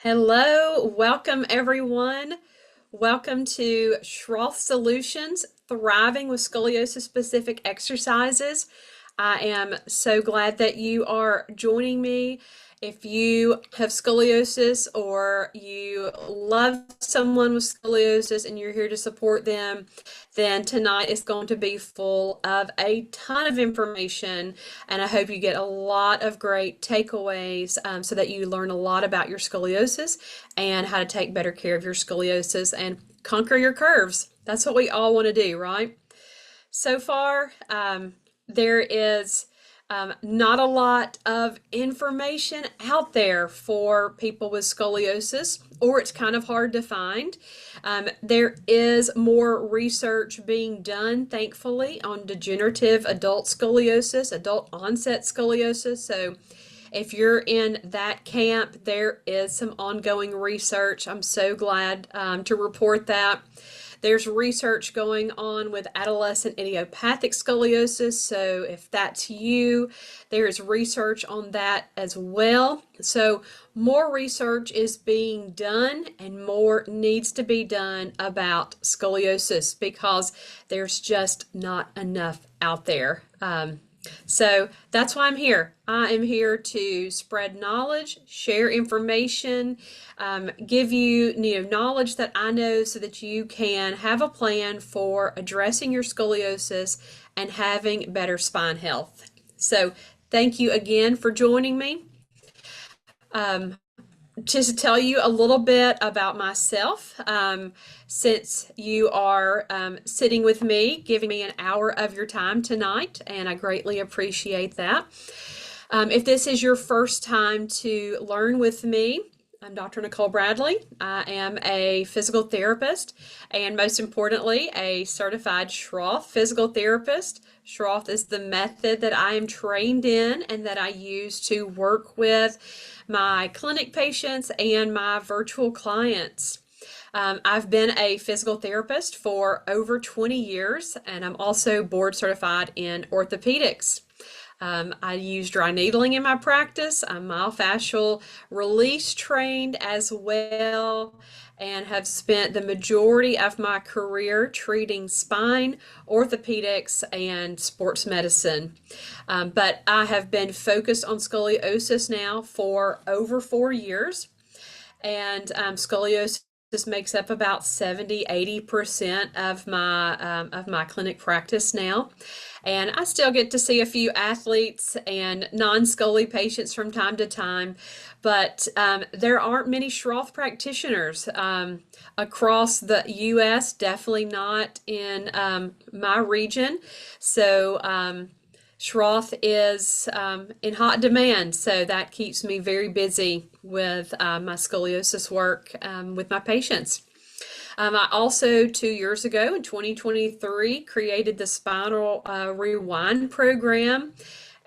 Hello, welcome everyone. Welcome to Schroth Solutions, Thriving with Scoliosis Specific Exercises. I am so glad that you are joining me. If you have scoliosis or you love someone with scoliosis and you're here to support them, then tonight is going to be full of a ton of information, and I hope you get a lot of great takeaways so that you learn a lot about your scoliosis and how to take better care of your scoliosis and conquer your curves. That's what we all want to do, right? So far, there is not a lot of information out there for people with scoliosis, or it's kind of hard to find. There is more research being done, thankfully, on degenerative adult scoliosis, adult onset scoliosis. So if you're in that camp, there is some ongoing research. I'm so glad to report that. There's research going on with adolescent idiopathic scoliosis, so if that's you, there is research on that as well. So more research is being done and more needs to be done about scoliosis because there's just not enough out there. So that's why I'm here. I am here to spread knowledge, share information, give you, knowledge that I know so that you can have a plan for addressing your scoliosis and having better spine health. So thank you again for joining me. Just to tell you a little bit about myself, since you are sitting with me, giving me an hour of your time tonight, and I greatly appreciate that. If this is your first time to learn with me, I'm Dr. Nicole Bradley. I am a physical therapist and most importantly, a certified Schroth physical therapist. Schroth is the method that I am trained in and that I use to work with my clinic patients and my virtual clients. I've been a physical therapist for over 20 years, and I'm also board certified in orthopedics. I use dry needling in my practice. I'm myofascial release trained as well, and have spent the majority of my career treating spine, orthopedics, and sports medicine. But I have been focused on scoliosis now for over 4 years, and scoliosis makes up about 70–80% of my clinic practice now. And I still get to see a few athletes and non-scoliosis patients from time to time, but there aren't many Schroth practitioners across the U.S., definitely not in my region. So Schroth is in hot demand, so that keeps me very busy with my scoliosis work with my patients. I also, 2 years ago in 2023, created the Spinal Rewind program,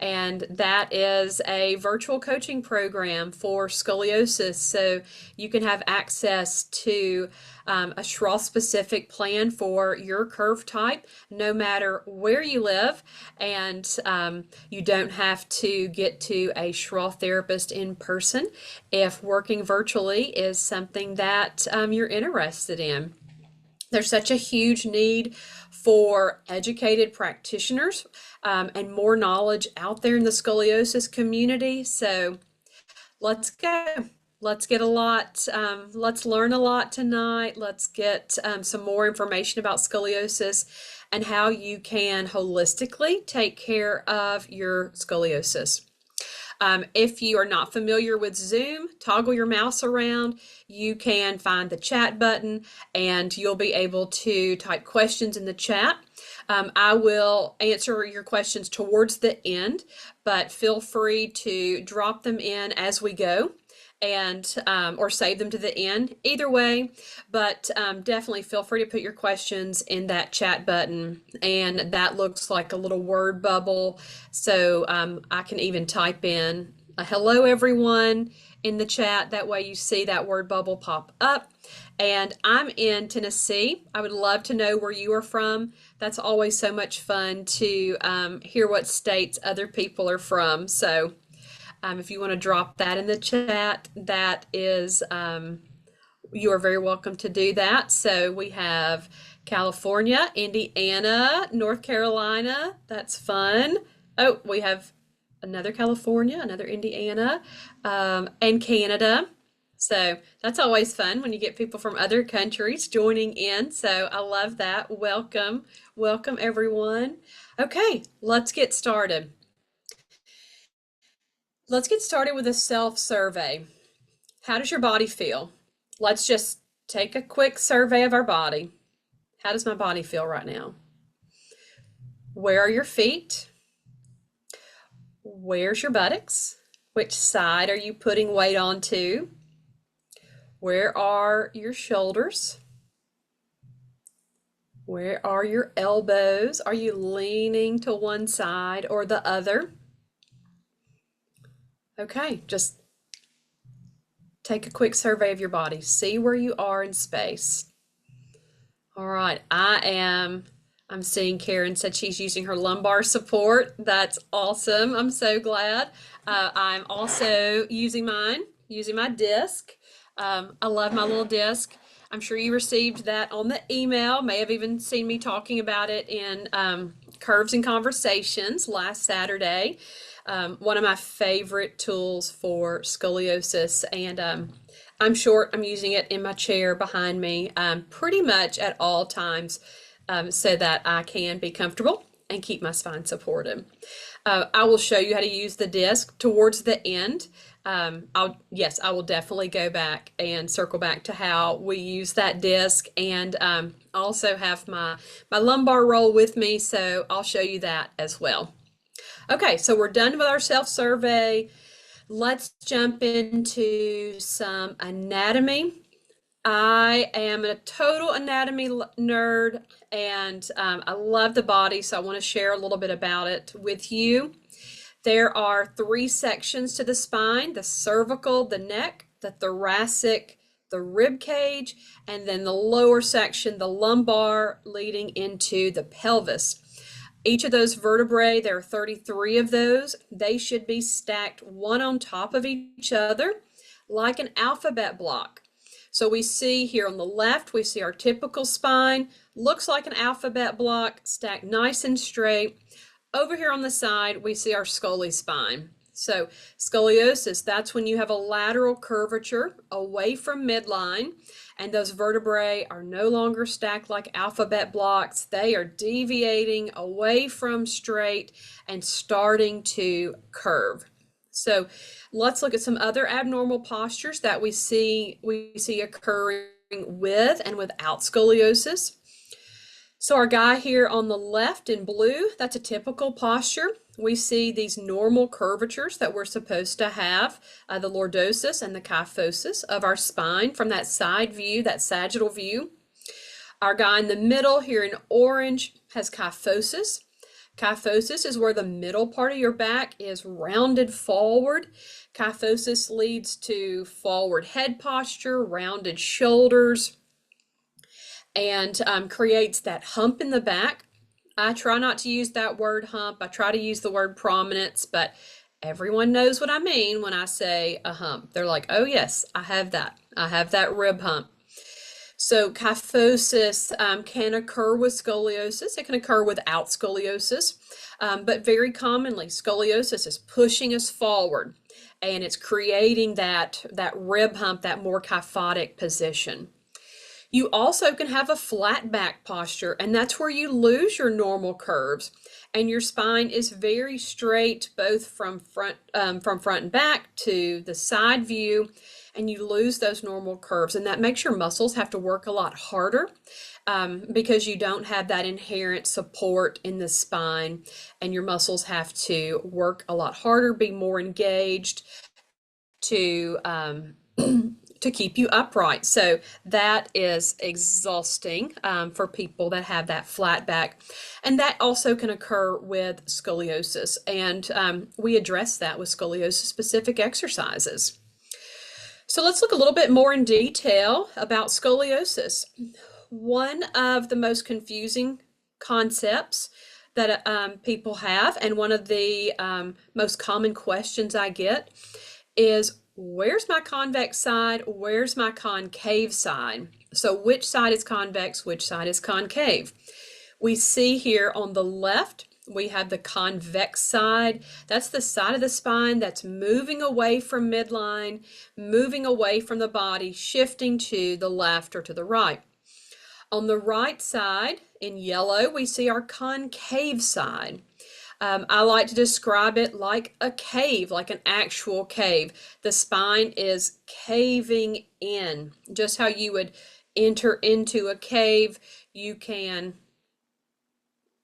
and that is a virtual coaching program for scoliosis. So you can have access to a Schroth specific plan for your curve type, no matter where you live, and you don't have to get to a Schroth therapist in person if working virtually is something that you're interested in. There's such a huge need for educated practitioners and more knowledge out there in the scoliosis community. So let's go. Let's get a lot, let's learn a lot tonight. Let's get some more information about scoliosis and how you can holistically take care of your scoliosis. If you are not familiar with Zoom, toggle your mouse around. You can find the chat button and you'll be able to type questions in the chat. I will answer your questions towards the end, but feel free to drop them in as we go, and or save them to the end, either way. But definitely feel free to put your questions in that chat button, and that looks like a little word bubble, so I can even type in a hello everyone in the chat. That way you see that word bubble pop up. And I'm in Tennessee. I would love to know where you are from. That's always so much fun to hear what states other people are from. So If you want to drop that in the chat, that is, you are very welcome to do that. So we have California, Indiana, North Carolina. That's fun. Oh, we have another California, another Indiana, and Canada. So that's always fun when you get people from other countries joining in. So I love that. Welcome, welcome everyone. Okay, let's get started. Let's get started with a self-survey. How does your body feel? Let's just take a quick survey of our body. How does my body feel right now? Where are your feet? Where's your buttocks? Which side are you putting weight onto? Where are your shoulders? Where are your elbows? Are you leaning to one side or the other? Okay, just take a quick survey of your body. See where you are in space. All right, I'm seeing Karen said she's using her lumbar support. That's awesome. I'm so glad. I'm also using mine, using my disc. I love my little disc. I'm sure you received that on the email, may have even seen me talking about it in Curves and Conversations last Saturday. One of my favorite tools for scoliosis, and I'm short. I'm using it in my chair behind me pretty much at all times so that I can be comfortable and keep my spine supported. I will show you how to use the disc towards the end. Yes, I will definitely go back and circle back to how we use that disc, and also have my lumbar roll with me, so I'll show you that as well. Okay, so we're done with our self-survey. Let's jump into some anatomy. I am a total anatomy nerd, and I love the body, so I want to share a little bit about it with you. There are 3 sections to the spine: the cervical, the neck, the thoracic, the rib cage, and then the lower section, the lumbar, leading into the pelvis. Each of those vertebrae, there are 33 of those. They should be stacked one on top of each other like an alphabet block. So we see here on the left, we see our typical spine, looks like an alphabet block, stacked nice and straight. Over here on the side, we see our scoli spine. So scoliosis, that's when you have a lateral curvature away from midline, and those vertebrae are no longer stacked like alphabet blocks. They are deviating away from straight and starting to curve. So let's look at some other abnormal postures that we see occurring with and without scoliosis. So our guy here on the left in blue, that's a typical posture. We see these normal curvatures that we're supposed to have, the lordosis and the kyphosis of our spine from that side view, that sagittal view. Our guy in the middle here in orange has kyphosis. Kyphosis is where the middle part of your back is rounded forward. Kyphosis leads to forward head posture, rounded shoulders, and creates that hump in the back. I try not to use that word hump. I try to use the word prominence, but everyone knows what I mean when I say a hump. They're like, oh yes, I have that. I have that rib hump. So kyphosis can occur with scoliosis. It can occur without scoliosis, but very commonly scoliosis is pushing us forward, and it's creating that rib hump, that more kyphotic position. You also can have a flat back posture, and that's where you lose your normal curves, and your spine is very straight both from front and back to the side view, and you lose those normal curves, and that makes your muscles have to work a lot harder because you don't have that inherent support in the spine, and your muscles have to work a lot harder, be more engaged to to keep you upright. So that is exhausting for people that have that flat back. And that also can occur with scoliosis. And we address that with scoliosis specific exercises. So let's look a little bit more in detail about scoliosis. One of the most confusing concepts that people have, and one of the most common questions I get is, where's my convex side? Where's my concave side? So which side is convex? Which side is concave? We see here on the left, we have the convex side. That's the side of the spine that's moving away from midline, moving away from the body, shifting to the left or to the right. On the right side, in yellow, we see our concave side. I like to describe it like a cave, like an actual cave. The spine is caving in. Just how you would enter into a cave, you can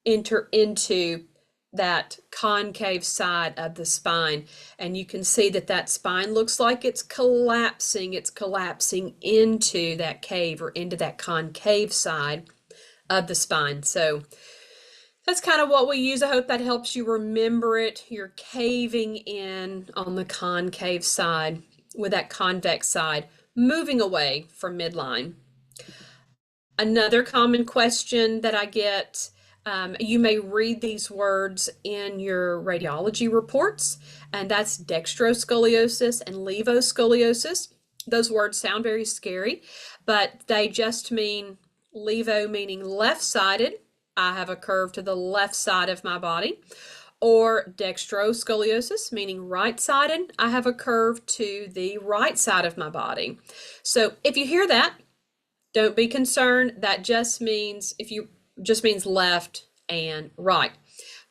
enter into that concave side of the spine, and you can see that that spine looks like it's collapsing into that cave or into that concave side of the spine. So that's kind of what we use. I hope that helps you remember it. You're caving in on the concave side with that convex side moving away from midline. Another common question that I get, you may read these words in your radiology reports, and that's dextroscoliosis and levoscoliosis. Those words sound very scary, but they just mean levo meaning left-sided. I have a curve to the left side of my body. Or dextroscoliosis, meaning right-sided. I have a curve to the right side of my body. So if you hear that, don't be concerned. That just means left and right.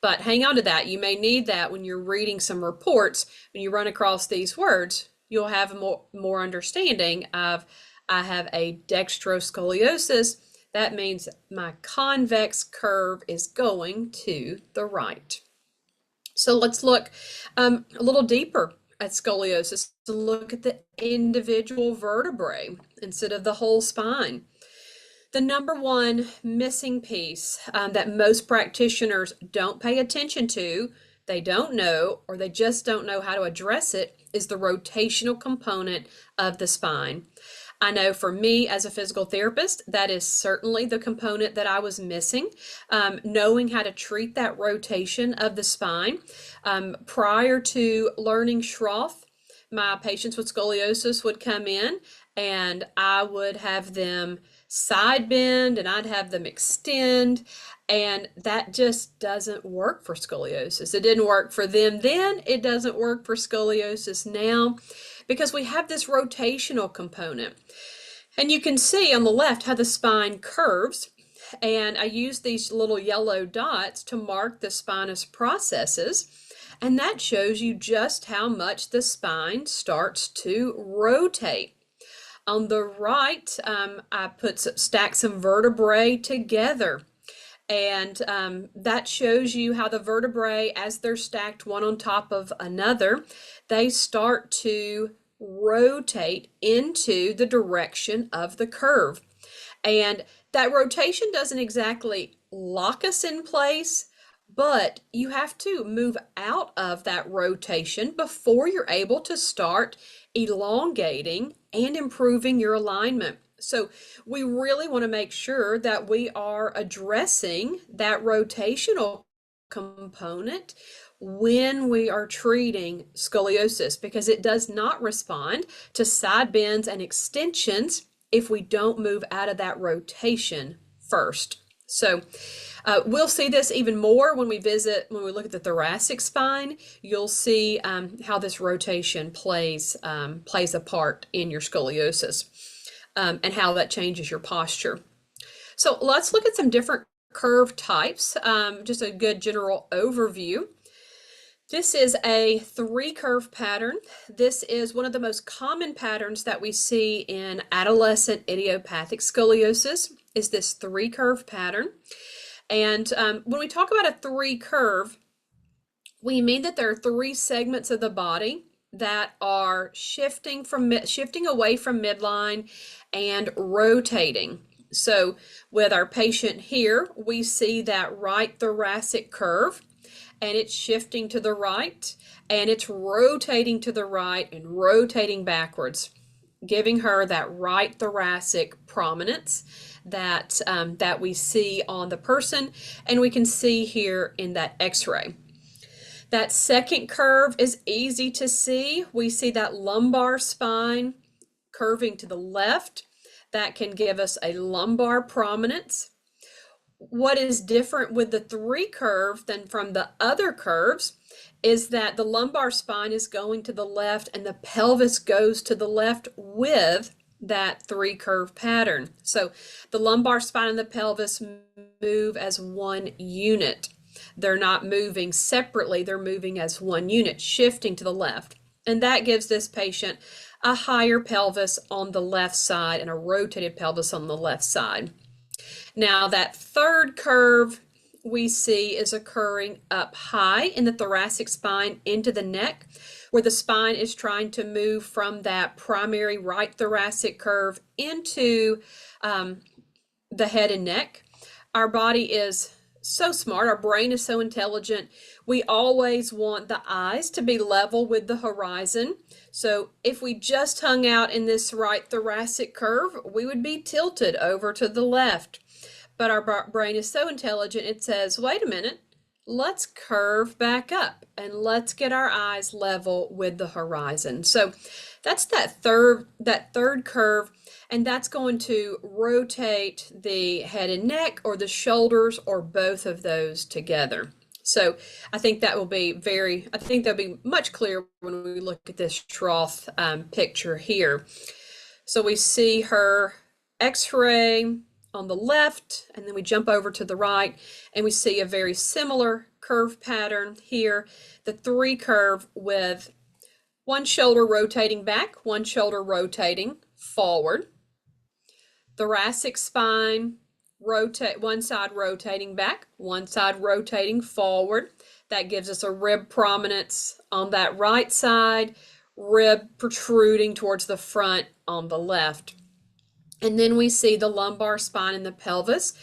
But hang on to that. You may need that when you're reading some reports. When you run across these words, you'll have more understanding of, I have a dextroscoliosis. That means my convex curve is going to the right. So let's look a little deeper at scoliosis to look at the individual vertebrae instead of the whole spine. The number one missing piece that most practitioners don't pay attention to, they don't know, or they just don't know how to address it, is the rotational component of the spine. I know for me as a physical therapist, that is certainly the component that I was missing, knowing how to treat that rotation of the spine. Prior to learning Schroth, my patients with scoliosis would come in and I would have them side bend and I'd have them extend, and that just doesn't work for scoliosis. It didn't work for them then, it doesn't work for scoliosis now, because we have this rotational component. And you can see on the left how the spine curves, and I use these little yellow dots to mark the spinous processes, and that shows you just how much the spine starts to rotate. On the right, I stack some vertebrae together, and that shows you how the vertebrae, as they're stacked one on top of another, they start to rotate into the direction of the curve. And that rotation doesn't exactly lock us in place, but you have to move out of that rotation before you're able to start elongating and improving your alignment. So we really want to make sure that we are addressing that rotational component when we are treating scoliosis, because it does not respond to side bends and extensions if we don't move out of that rotation first. So we'll see this even more when we look at the thoracic spine. You'll see how this rotation plays a part in your scoliosis, and how that changes your posture. So let's look at some different curve types, just a good general overview. This is a 3-curve pattern. This is one of the most common patterns that we see in adolescent idiopathic scoliosis, is this 3-curve pattern. And when we talk about a 3-curve, we mean that there are 3 segments of the body that are shifting away from midline and rotating. So with our patient here, we see that right thoracic curve, and it's shifting to the right, and it's rotating to the right and rotating backwards, giving her that right thoracic prominence. that we see on the person, and we can see here in that x-ray. That second curve is easy to see. We see that lumbar spine curving to the left. That can give us a lumbar prominence. What is different with the 3 curve than from the other curves is that the lumbar spine is going to the left and the pelvis goes to the left with that 3 curve pattern. So the lumbar spine and the pelvis move as one unit. They're not moving separately, they're moving as one unit, shifting to the left. And that gives this patient a higher pelvis on the left side and a rotated pelvis on the left side. Now that third curve we see is occurring up high in the thoracic spine into the neck, where the spine is trying to move from that primary right thoracic curve into the head and neck. Our body is so smart, our brain is so intelligent. We always want the eyes to be level with the horizon. So if we just hung out in this right thoracic curve, we would be tilted over to the left. But our brain is so intelligent, it says, wait a minute, let's curve back up and let's get our eyes level with the horizon. So that's that third curve, and that's going to rotate the head and neck or the shoulders or both of those together. So I think that will be that'll be much clearer when we look at this Schroth picture here. So we see her x-ray on the left, and then we jump over to the right, and we see a very similar curve pattern here. The 3 curve with one shoulder rotating back, one shoulder rotating forward. Thoracic spine, one side rotating back, one side rotating forward. That gives us a rib prominence on that right side, rib protruding towards the front on the left. And then we see the lumbar spine and the pelvis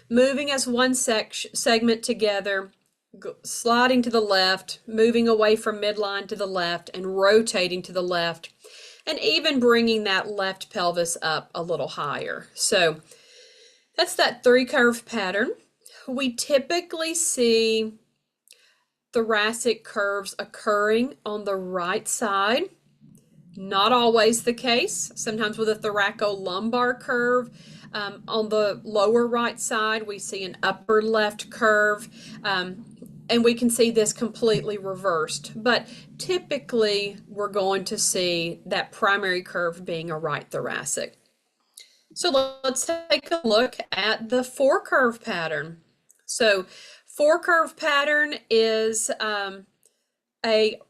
moving as one segment together, sliding to the left, moving away from midline to the left, and rotating to the left, and even bringing that left pelvis up a little higher. So that's that 3 curve pattern. We typically see thoracic curves occurring on the right side. Not always the case. Sometimes with a thoracolumbar curve, on the lower right side, we see an upper left curve, and we can see this completely reversed. But typically, we're going to see that primary curve being a right thoracic. So let's take a look at the 4 curve pattern. So 4 curve pattern is a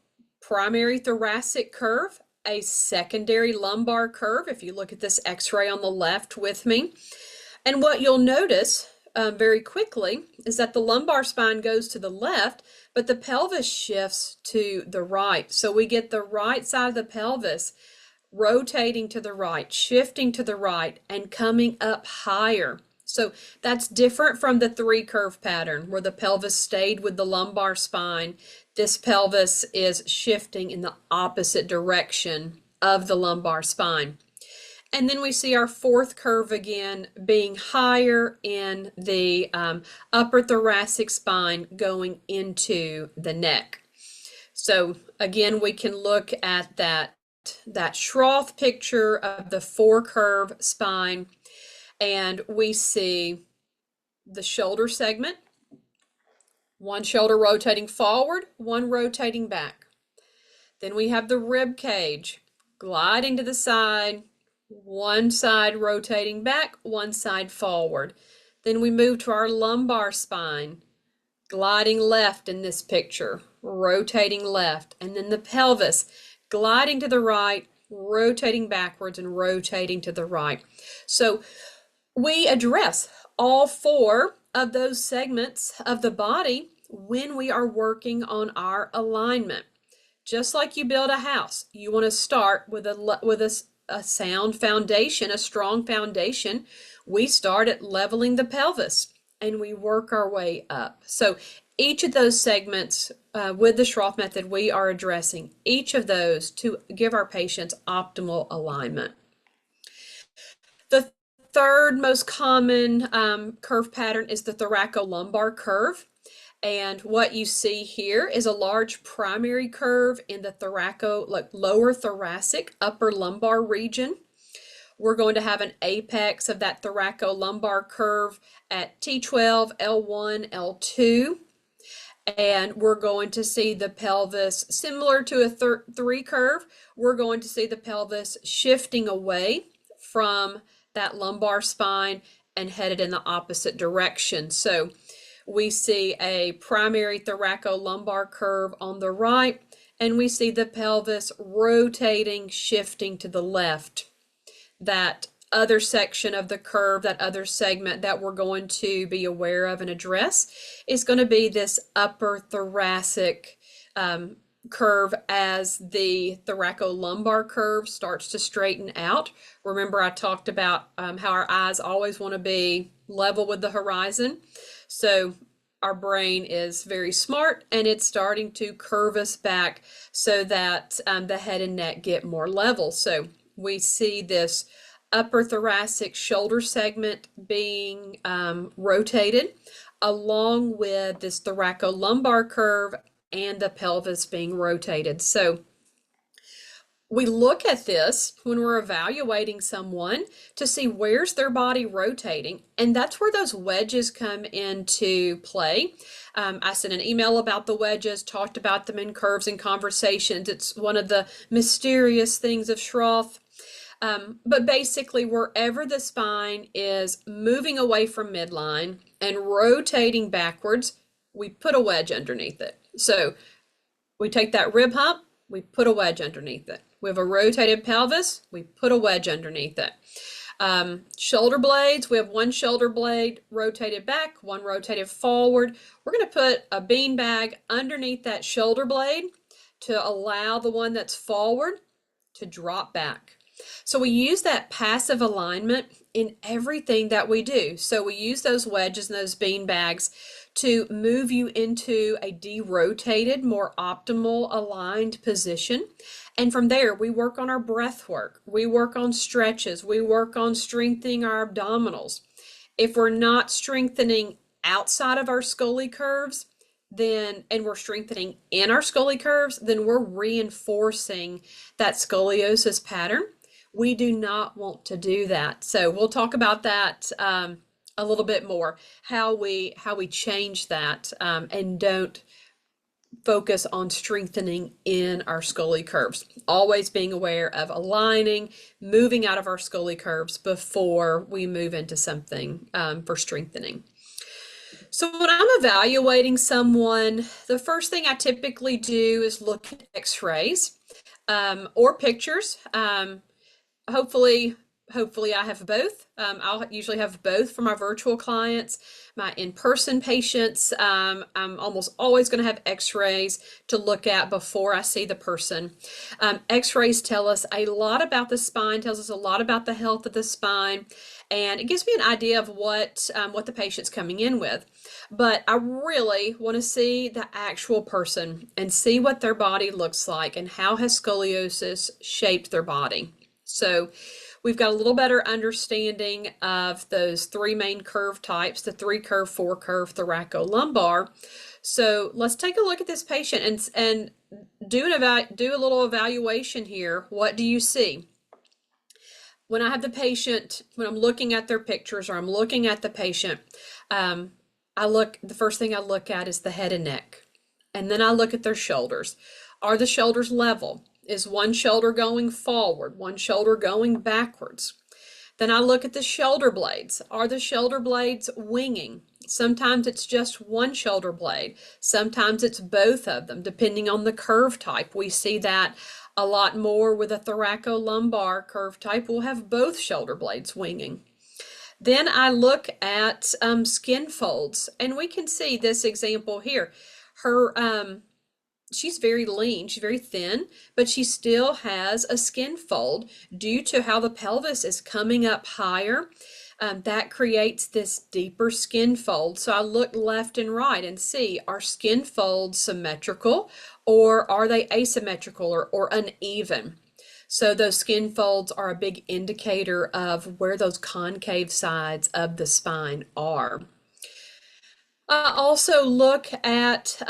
primary thoracic curve, a secondary lumbar curve, if you look at this x-ray on the left with me. And what you'll notice very quickly is that the lumbar spine goes to the left, but the pelvis shifts to the right. So we get the right side of the pelvis rotating to the right, shifting to the right, and coming up higher. So that's different from the 3 curve pattern where the pelvis stayed with the lumbar spine. This pelvis is shifting in the opposite direction of the lumbar spine. And then we see our 4th curve again being higher in the upper thoracic spine going into the neck. So again, we can look at that Schroth picture of the 4 curve spine, and we see the shoulder segment, one shoulder rotating forward, one rotating back. Then we have the rib cage gliding to the side, one side rotating back, one side forward. Then we move to our lumbar spine, gliding left in this picture, rotating left, and then the pelvis gliding to the right, rotating backwards, and rotating to the right. So we address all 4 of those segments of the body when we are working on our alignment. Just like you build a house, you want to start with a sound foundation, a strong foundation. We start at leveling the pelvis and we work our way up. So each of those segments with the Schroth method, we are addressing each of those to give our patients optimal alignment. The Third most common curve pattern is the thoracolumbar curve. And what you see here is a large primary curve in the lower thoracic, upper lumbar region. We're going to have an apex of that thoracolumbar curve at T12, L1, L2. And we're going to see the pelvis, similar to a 3 curve, we're going to see the pelvis shifting away from that lumbar spine and headed in the opposite direction. So we see a primary thoracolumbar curve on the right, and we see the pelvis rotating, shifting to the left. That other section of the curve, that other segment that we're going to be aware of and address is going to be this upper thoracic curve as the thoracolumbar curve starts to straighten out. Remember, I talked about how our eyes always want to be level with the horizon. So our brain is very smart, and it's starting to curve us back so that the head and neck get more level. So we see this upper thoracic shoulder segment being rotated along with this thoracolumbar curve and the pelvis being rotated. So we look at this when we're evaluating someone to see where's their body rotating, and that's where those wedges come into play. I sent an email about the wedges, talked about them in curves and conversations. It's one of the mysterious things of Schroth. But basically, wherever the spine is moving away from midline and rotating backwards, we put a wedge underneath it. So we take that rib hump, we put a wedge underneath it. We have a rotated pelvis, we put a wedge underneath it. Shoulder blades, we have one shoulder blade rotated back, one rotated forward. We're going to put a bean bag underneath that shoulder blade to allow the one that's forward to drop back. So we use that passive alignment in everything that we do. So we use those wedges and those bean bags to move you into a derotated, more optimal aligned position. And from there, we work on our breath work. We work on stretches. We work on strengthening our abdominals. If we're not strengthening outside of our scoli curves, and we're strengthening in our scoli curves, then we're reinforcing that scoliosis pattern. We do not want to do that. So we'll talk about that a little bit more, how we change that and don't focus on strengthening in our scoli curves. Always being aware of aligning, moving out of our scoli curves before we move into something for strengthening. So when I'm evaluating someone, the first thing I typically do is look at x-rays or pictures. Hopefully I have both. I'll usually have both for my virtual clients. My in-person patients, I'm almost always going to have x-rays to look at before I see the person. X-rays tell us a lot about the spine, tells us a lot about the health of the spine, and it gives me an idea of what the patient's coming in with. But I really want to see the actual person and see what their body looks like and how has scoliosis shaped their body. So we've got a little better understanding of those 3 main curve types, the 3 curve, 4 curve, thoracolumbar. So let's take a look at this patient and do a little evaluation here. What do you see? When I have the patient, when I'm looking at their pictures or I'm looking at the patient, the first thing I look at is the head and neck. And then I look at their shoulders. Are the shoulders level? Is one shoulder going forward, one shoulder going backwards? Then I look at the shoulder blades. Are the shoulder blades winging? Sometimes it's just one shoulder blade. Sometimes it's both of them, depending on the curve type. We see that a lot more with a thoracolumbar curve type. We'll have both shoulder blades winging. Then I look at skin folds, and we can see this example here. She's very lean, she's very thin, but she still has a skin fold due to how the pelvis is coming up higher. That creates this deeper skin fold. So I look left and right and see, are skin folds symmetrical or are they asymmetrical or uneven? So those skin folds are a big indicator of where those concave sides of the spine are. Also look at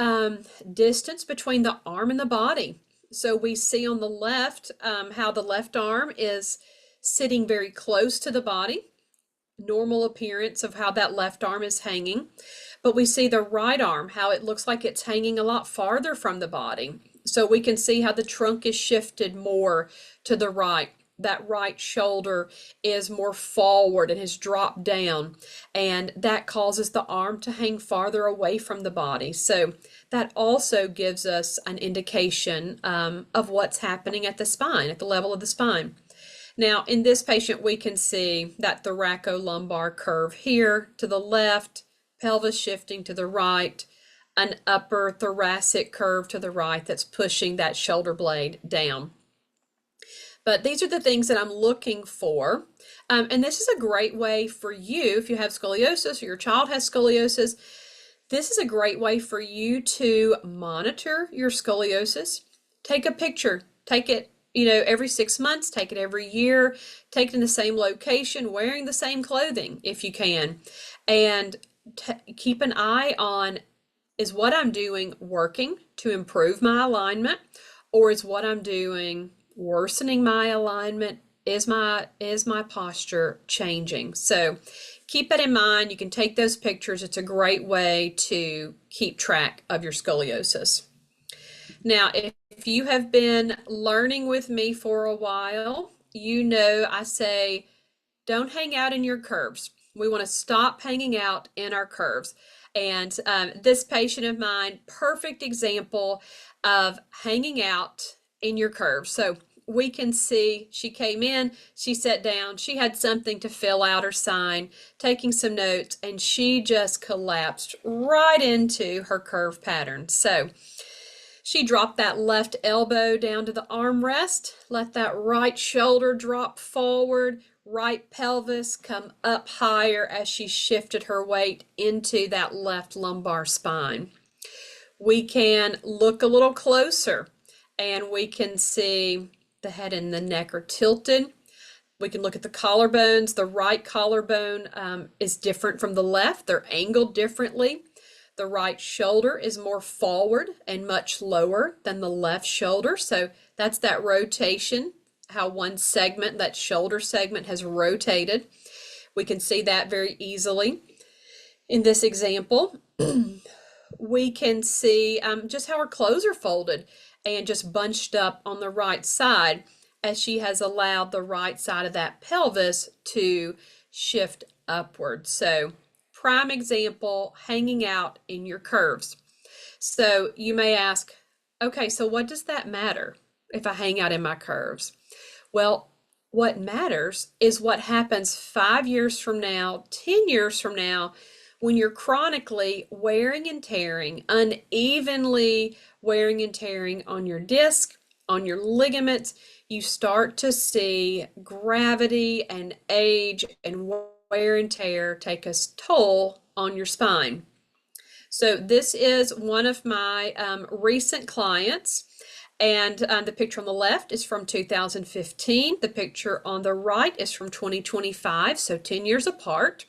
distance between the arm and the body. So we see on the left how the left arm is sitting very close to the body, normal appearance of how that left arm is hanging. But we see the right arm, how it looks like it's hanging a lot farther from the body. So we can see how the trunk is shifted more to the right. That right shoulder is more forward and has dropped down, and that causes the arm to hang farther away from the body. So that also gives us an indication of what's happening at the spine, at the level of the spine. Now, in this patient, we can see that thoracolumbar curve here to the left, pelvis shifting to the right, an upper thoracic curve to the right that's pushing that shoulder blade down. But these are the things that I'm looking for. And this is a great way for you, if you have scoliosis or your child has scoliosis, this is a great way for you to monitor your scoliosis. Take a picture, take it, every 6 months, take it every year, take it in the same location, wearing the same clothing if you can, and keep an eye on, is what I'm doing working to improve my alignment, or is what I'm doing worsening my alignment? Is my posture changing? So keep that in mind. You can take those pictures. It's a great way to keep track of your scoliosis. Now, if you have been learning with me for a while, I say don't hang out in your curves. We want to stop hanging out in our curves. And this patient of mine, perfect example of hanging out in your curves. So we can see she came in, she sat down, she had something to fill out or sign, taking some notes, and she just collapsed right into her curve pattern. So she dropped that left elbow down to the armrest, let that right shoulder drop forward, right pelvis come up higher as she shifted her weight into that left lumbar spine. We can look a little closer and we can see the head and the neck are tilted. We can look at the collarbones. The right collarbone is different from the left. They're angled differently. The right shoulder is more forward and much lower than the left shoulder. So that's that rotation, how one segment, that shoulder segment, has rotated. We can see that very easily in this example. We can see just how her clothes are folded and just bunched up on the right side as she has allowed the right side of that pelvis to shift upward. So prime example, hanging out in your curves. So you may ask, okay, so what does that matter if I hang out in my curves? Well, what matters is what happens 5 years from now, 10 years from now, when you're chronically wearing and tearing, unevenly wearing and tearing on your disc, on your ligaments. You start to see gravity and age and wear and tear take a toll on your spine. So this is one of my recent clients, and the picture on the left is from 2015. The picture on the right is from 2025, so 10 years apart.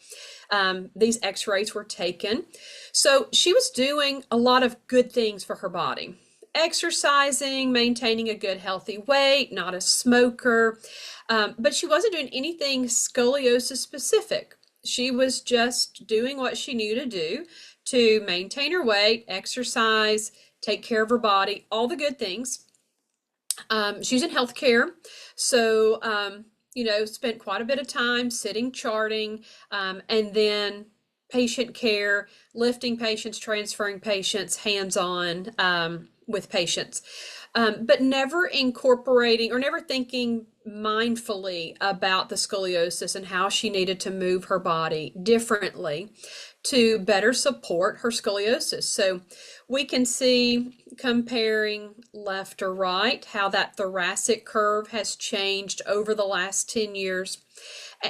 These x-rays were taken. So she was doing a lot of good things for her body. Exercising, maintaining a good healthy weight, not a smoker, but she wasn't doing anything scoliosis specific. She was just doing what she knew to do to maintain her weight, exercise, take care of her body, all the good things. She's in healthcare, so spent quite a bit of time sitting, charting, and then patient care, lifting patients, transferring patients, hands-on with patients, but never incorporating or never thinking mindfully about the scoliosis and how she needed to move her body differently to better support her scoliosis. So we can see, comparing left or right, how that thoracic curve has changed over the last 10 years.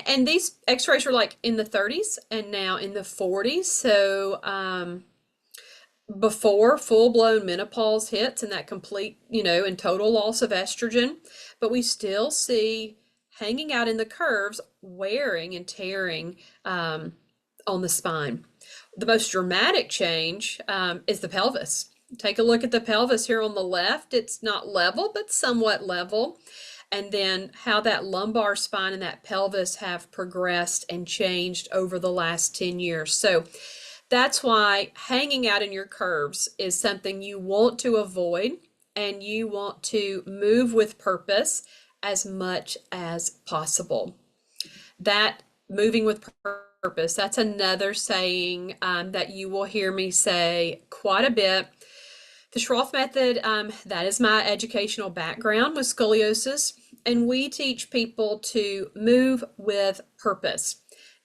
And these x-rays were like in the 30s and now in the 40s. So before full-blown menopause hits and that complete, and total loss of estrogen, but we still see hanging out in the curves, wearing and tearing on the spine. The most dramatic change is the pelvis. Take a look at the pelvis here on the left. It's not level, but somewhat level. And then how that lumbar spine and that pelvis have progressed and changed over the last 10 years. So that's why hanging out in your curves is something you want to avoid, and you want to move with purpose as much as possible. That moving with purpose, that's another saying that you will hear me say quite a bit. The Schroth method, that is my educational background with scoliosis, and we teach people to move with purpose.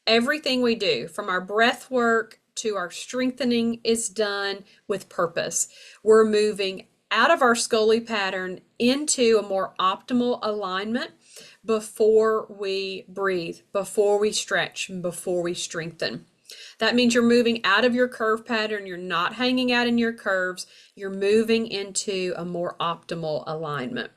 Everything we do, from our breath work to our strengthening, is done with purpose. We're moving out of our Scoli pattern into a more optimal alignment before we breathe, before we stretch, and before we strengthen. That means you're moving out of your curve pattern. You're not hanging out in your curves. You're moving into a more optimal alignment.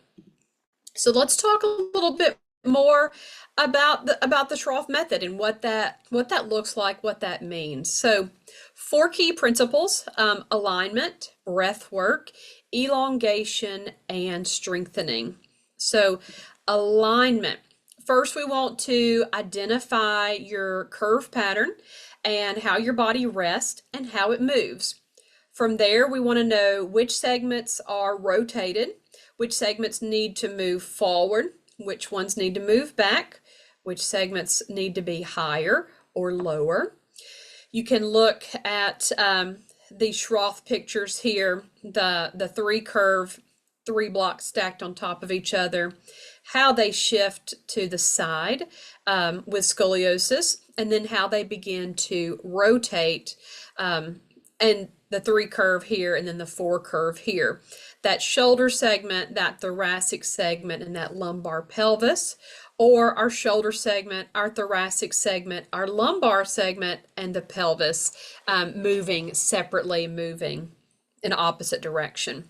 So let's talk a little bit more about the Schroth method and what that looks like, what that means. So 4 key principles: alignment, breath work, elongation, and strengthening. So alignment. First, we want to identify your curve pattern and how your body rests and how it moves. From there, we want to know which segments are rotated, which segments need to move forward, which ones need to move back, which segments need to be higher or lower. You can look at these Schroth pictures here, the 3 curve, 3 blocks stacked on top of each other, how they shift to the side with scoliosis, and then how they begin to rotate, and the 3 curve here and then the 4 curve here. That shoulder segment, that thoracic segment, and that lumbar pelvis, or our shoulder segment, our thoracic segment, our lumbar segment, and the pelvis moving separately, moving in opposite direction.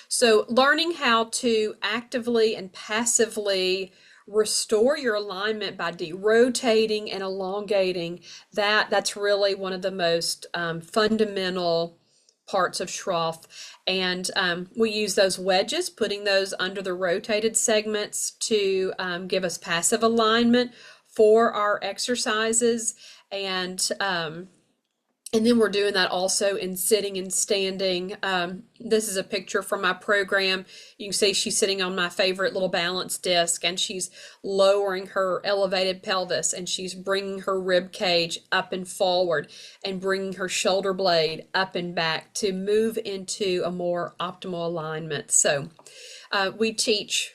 So learning how to actively and passively restore your alignment by derotating and elongating, that's really one of the most fundamental parts of Schroth. And we use those wedges, putting those under the rotated segments to give us passive alignment for our exercises. And then we're doing that also in sitting and standing. This is a picture from my program. You can see she's sitting on my favorite little balance disc, and she's lowering her elevated pelvis, and she's bringing her rib cage up and forward and bringing her shoulder blade up and back to move into a more optimal alignment. So we teach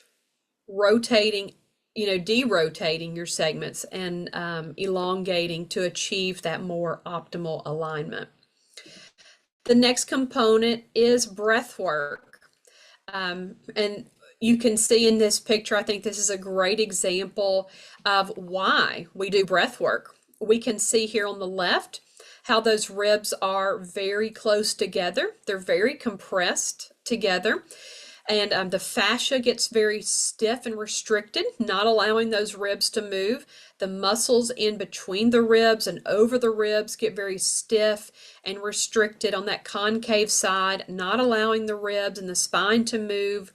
rotating, derotating your segments and elongating to achieve that more optimal alignment. The next component is breath work. And you can see in this picture, I think this is a great example of why we do breath work. We can see here on the left how those ribs are very close together. They're very compressed together. And the fascia gets very stiff and restricted, not allowing those ribs to move. The muscles in between the ribs and over the ribs get very stiff and restricted on that concave side, not allowing the ribs and the spine to move.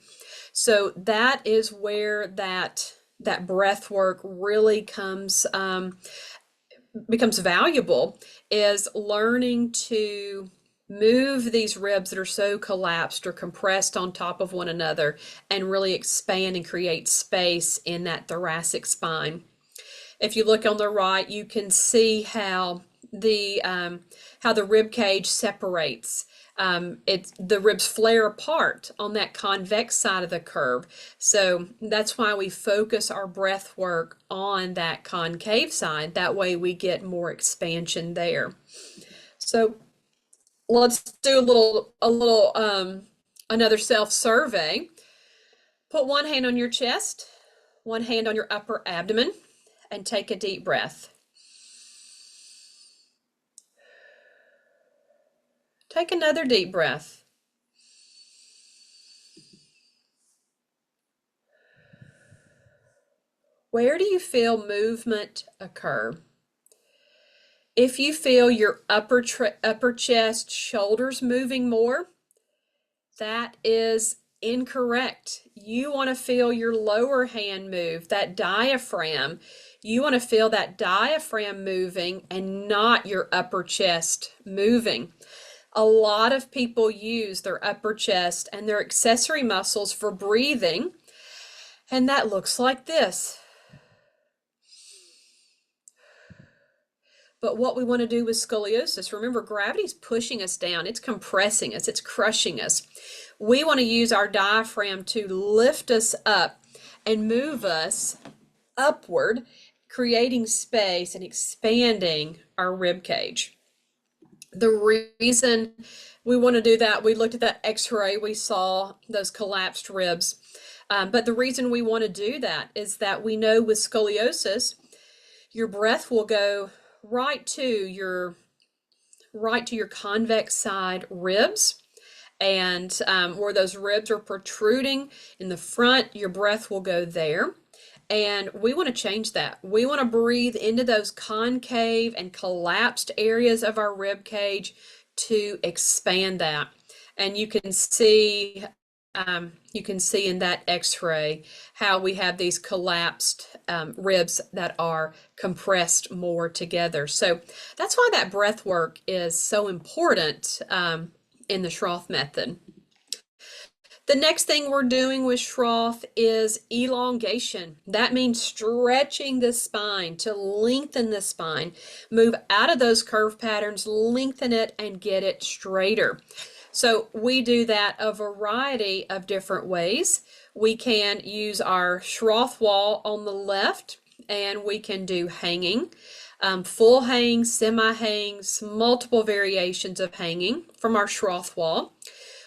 So that is where that breath work really becomes valuable, is learning to move these ribs that are so collapsed or compressed on top of one another and really expand and create space in that thoracic spine. If you look on the right, you can see how the rib cage separates. The ribs flare apart on that convex side of the curve. So that's why we focus our breath work on that concave side. That way we get more expansion there. So let's do another self-survey. Put one hand on your chest, one hand on your upper abdomen, and take a deep breath. Take another deep breath. Where do you feel movement occur? If you feel your upper chest, shoulders moving more, that is incorrect. You want to feel your lower hand move, that diaphragm. You want to feel that diaphragm moving and not your upper chest moving. A lot of people use their upper chest and their accessory muscles for breathing, and that looks like this. But what we want to do with scoliosis, remember, gravity's pushing us down, it's compressing us, it's crushing us. We want to use our diaphragm to lift us up and move us upward, creating space and expanding our rib cage. The reason we want to do that, we looked at that x-ray, we saw those collapsed ribs. But the reason we want to do that is that we know with scoliosis, your breath will go right to your convex side ribs, and where those ribs are protruding in the front, your breath will go there. And we want to change that. We want to breathe into those concave and collapsed areas of our rib cage to expand that. And you can see in that x-ray how we have these collapsed ribs that are compressed more together. So that's why that breath work is so important in the Schroth method. The next thing we're doing with Schroth is elongation. That means stretching the spine to lengthen the spine. Move out of those curve patterns, lengthen it, and get it straighter. So we do that a variety of different ways. We can use our Schroth wall on the left, and we can do hanging, full hangs, semi-hangs, multiple variations of hanging from our Schroth wall.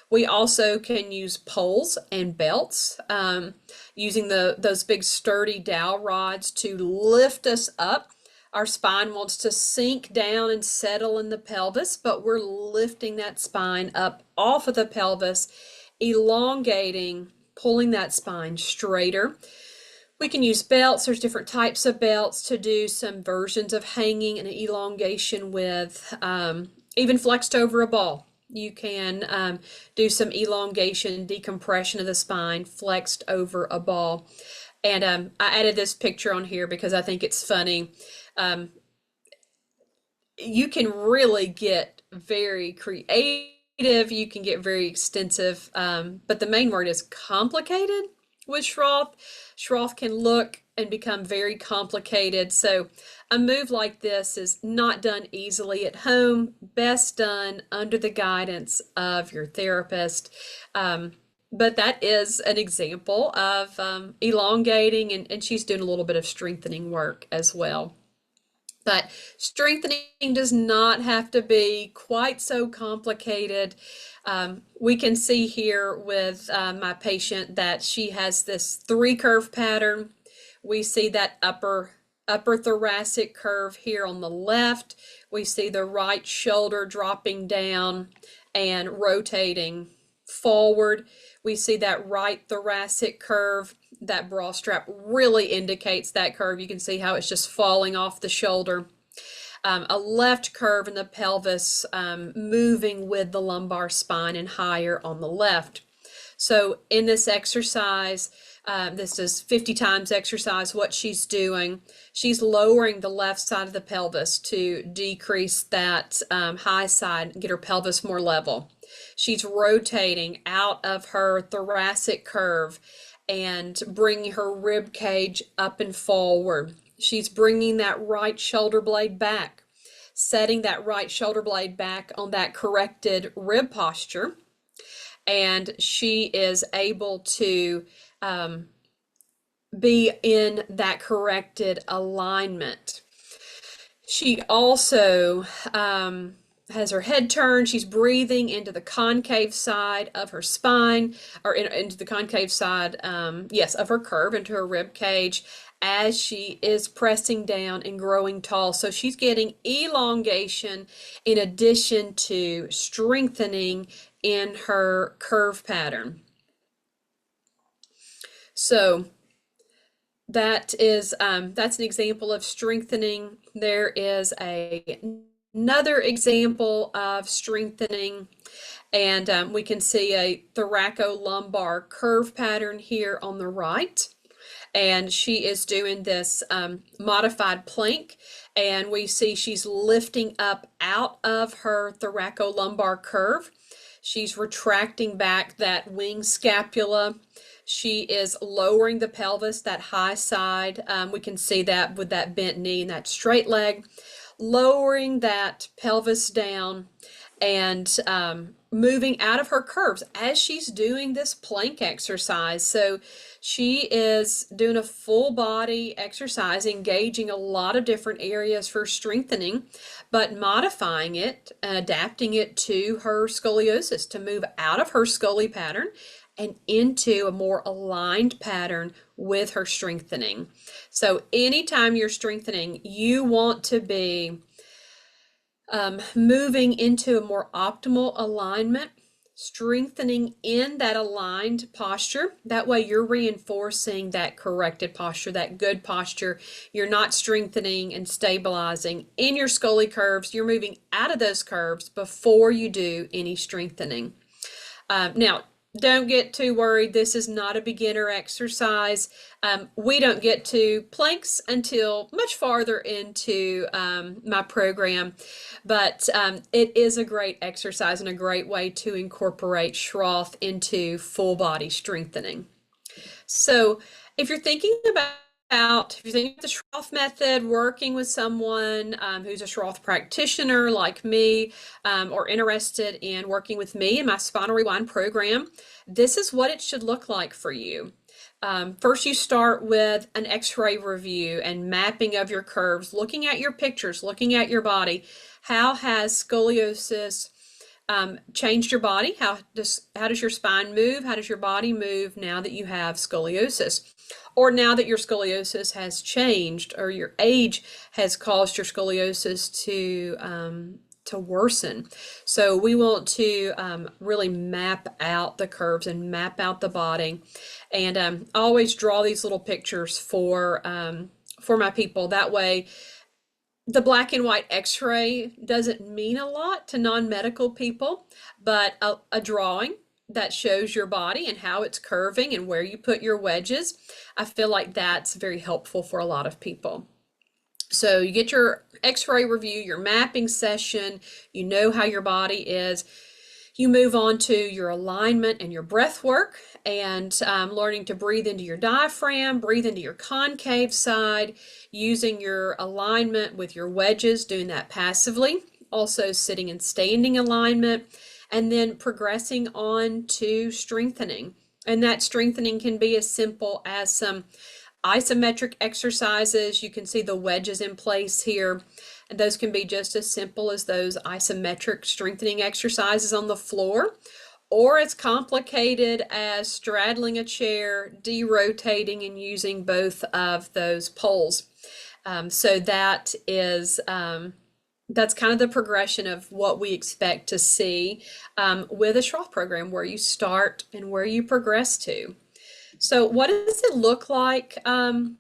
We also can use poles and belts, using those big sturdy dowel rods to lift us up. Our spine wants to sink down and settle in the pelvis, but we're lifting that spine up off of the pelvis, elongating, pulling that spine straighter. We can use belts. There's different types of belts to do some versions of hanging and elongation with, even flexed over a ball. You can do some elongation, decompression of the spine, flexed over a ball. And I added this picture on here because I think it's funny. You can really get very creative. You can get very extensive. But the main word is complicated with Schroth. Schroth can look and become very complicated. So a move like this is not done easily at home, best done under the guidance of your therapist. But that is an example of elongating, and she's doing a little bit of strengthening work as well. But strengthening does not have to be quite so complicated. We can see here with my patient that she has this 3-curve pattern. We see that upper thoracic curve here on the left. We see the right shoulder dropping down and rotating forward. We see that right thoracic curve. That bra strap really indicates that curve. You can see how it's just falling off the shoulder. A left curve in the pelvis, moving with the lumbar spine and higher on the left. So in this exercise, this is 50 times exercise, what she's doing, she's lowering the left side of the pelvis to decrease that high side and get her pelvis more level. She's rotating out of her thoracic curve and bringing her rib cage up and forward. She's bringing that right shoulder blade back, setting that right shoulder blade back on that corrected rib posture. And she is able to be in that corrected alignment. She also has her head turned. She's breathing into the concave side of her spine, or into the concave side, yes, of her curve, into her rib cage, as she is pressing down and growing tall. So she's getting elongation in addition to strengthening in her curve pattern. So that's an example of strengthening. There is another example of strengthening, and we can see a thoracolumbar curve pattern here on the right. And she is doing this modified plank, and we see she's lifting up out of her thoracolumbar curve. She's retracting back that wing scapula. She is lowering the pelvis, that high side. We can see that with that bent knee and that straight leg. Lowering that pelvis down and moving out of her curves as she's doing this plank exercise. So she is doing a full body exercise, engaging a lot of different areas for strengthening, but modifying it and adapting it to her scoliosis to move out of her scoliosis pattern and into a more aligned pattern with her strengthening. So anytime you're strengthening, you want to be moving into a more optimal alignment, strengthening in that aligned posture. That way you're reinforcing that corrected posture, that good posture. You're not strengthening and stabilizing in your scoli curves. You're moving out of those curves before you do any strengthening. Now, don't get too worried. This is not a beginner exercise. We don't get to planks until much farther into my program, but it is a great exercise and a great way to incorporate Schroth into full body strengthening. So if you're thinking about if you're thinking about the Schroth method, working with someone who's a Schroth practitioner like me, or interested in working with me in my Spinal Rewind program, this is what it should look like for you. First, you start with an x-ray review and mapping of your curves, looking at your pictures, looking at your body. How has scoliosis changed your body? How does your spine move? How does your body move now that you have scoliosis? Or now that your scoliosis has changed, or your age has caused your scoliosis to worsen. So we want to really map out the curves and map out the body. And I always draw these little pictures for my people. That way, the black and white x-ray doesn't mean a lot to non-medical people, but a drawing that shows your body and how it's curving and where you put your wedges, I feel like that's very helpful for a lot of people. So you get your x-ray review, your mapping session, you know how your body is. You move on to your alignment and your breath work, and learning to breathe into your diaphragm, breathe into your concave side, using your alignment with your wedges, doing that passively, also sitting and standing alignment, and then progressing on to strengthening. And that strengthening can be as simple as some isometric exercises. You can see the wedges in place here. And those can be just as simple as those isometric strengthening exercises on the floor, or as complicated as straddling a chair, derotating, and using both of those poles. So that is that's kind of the progression of what we expect to see with a Schroth program, where you start and where you progress to. So what does it look like on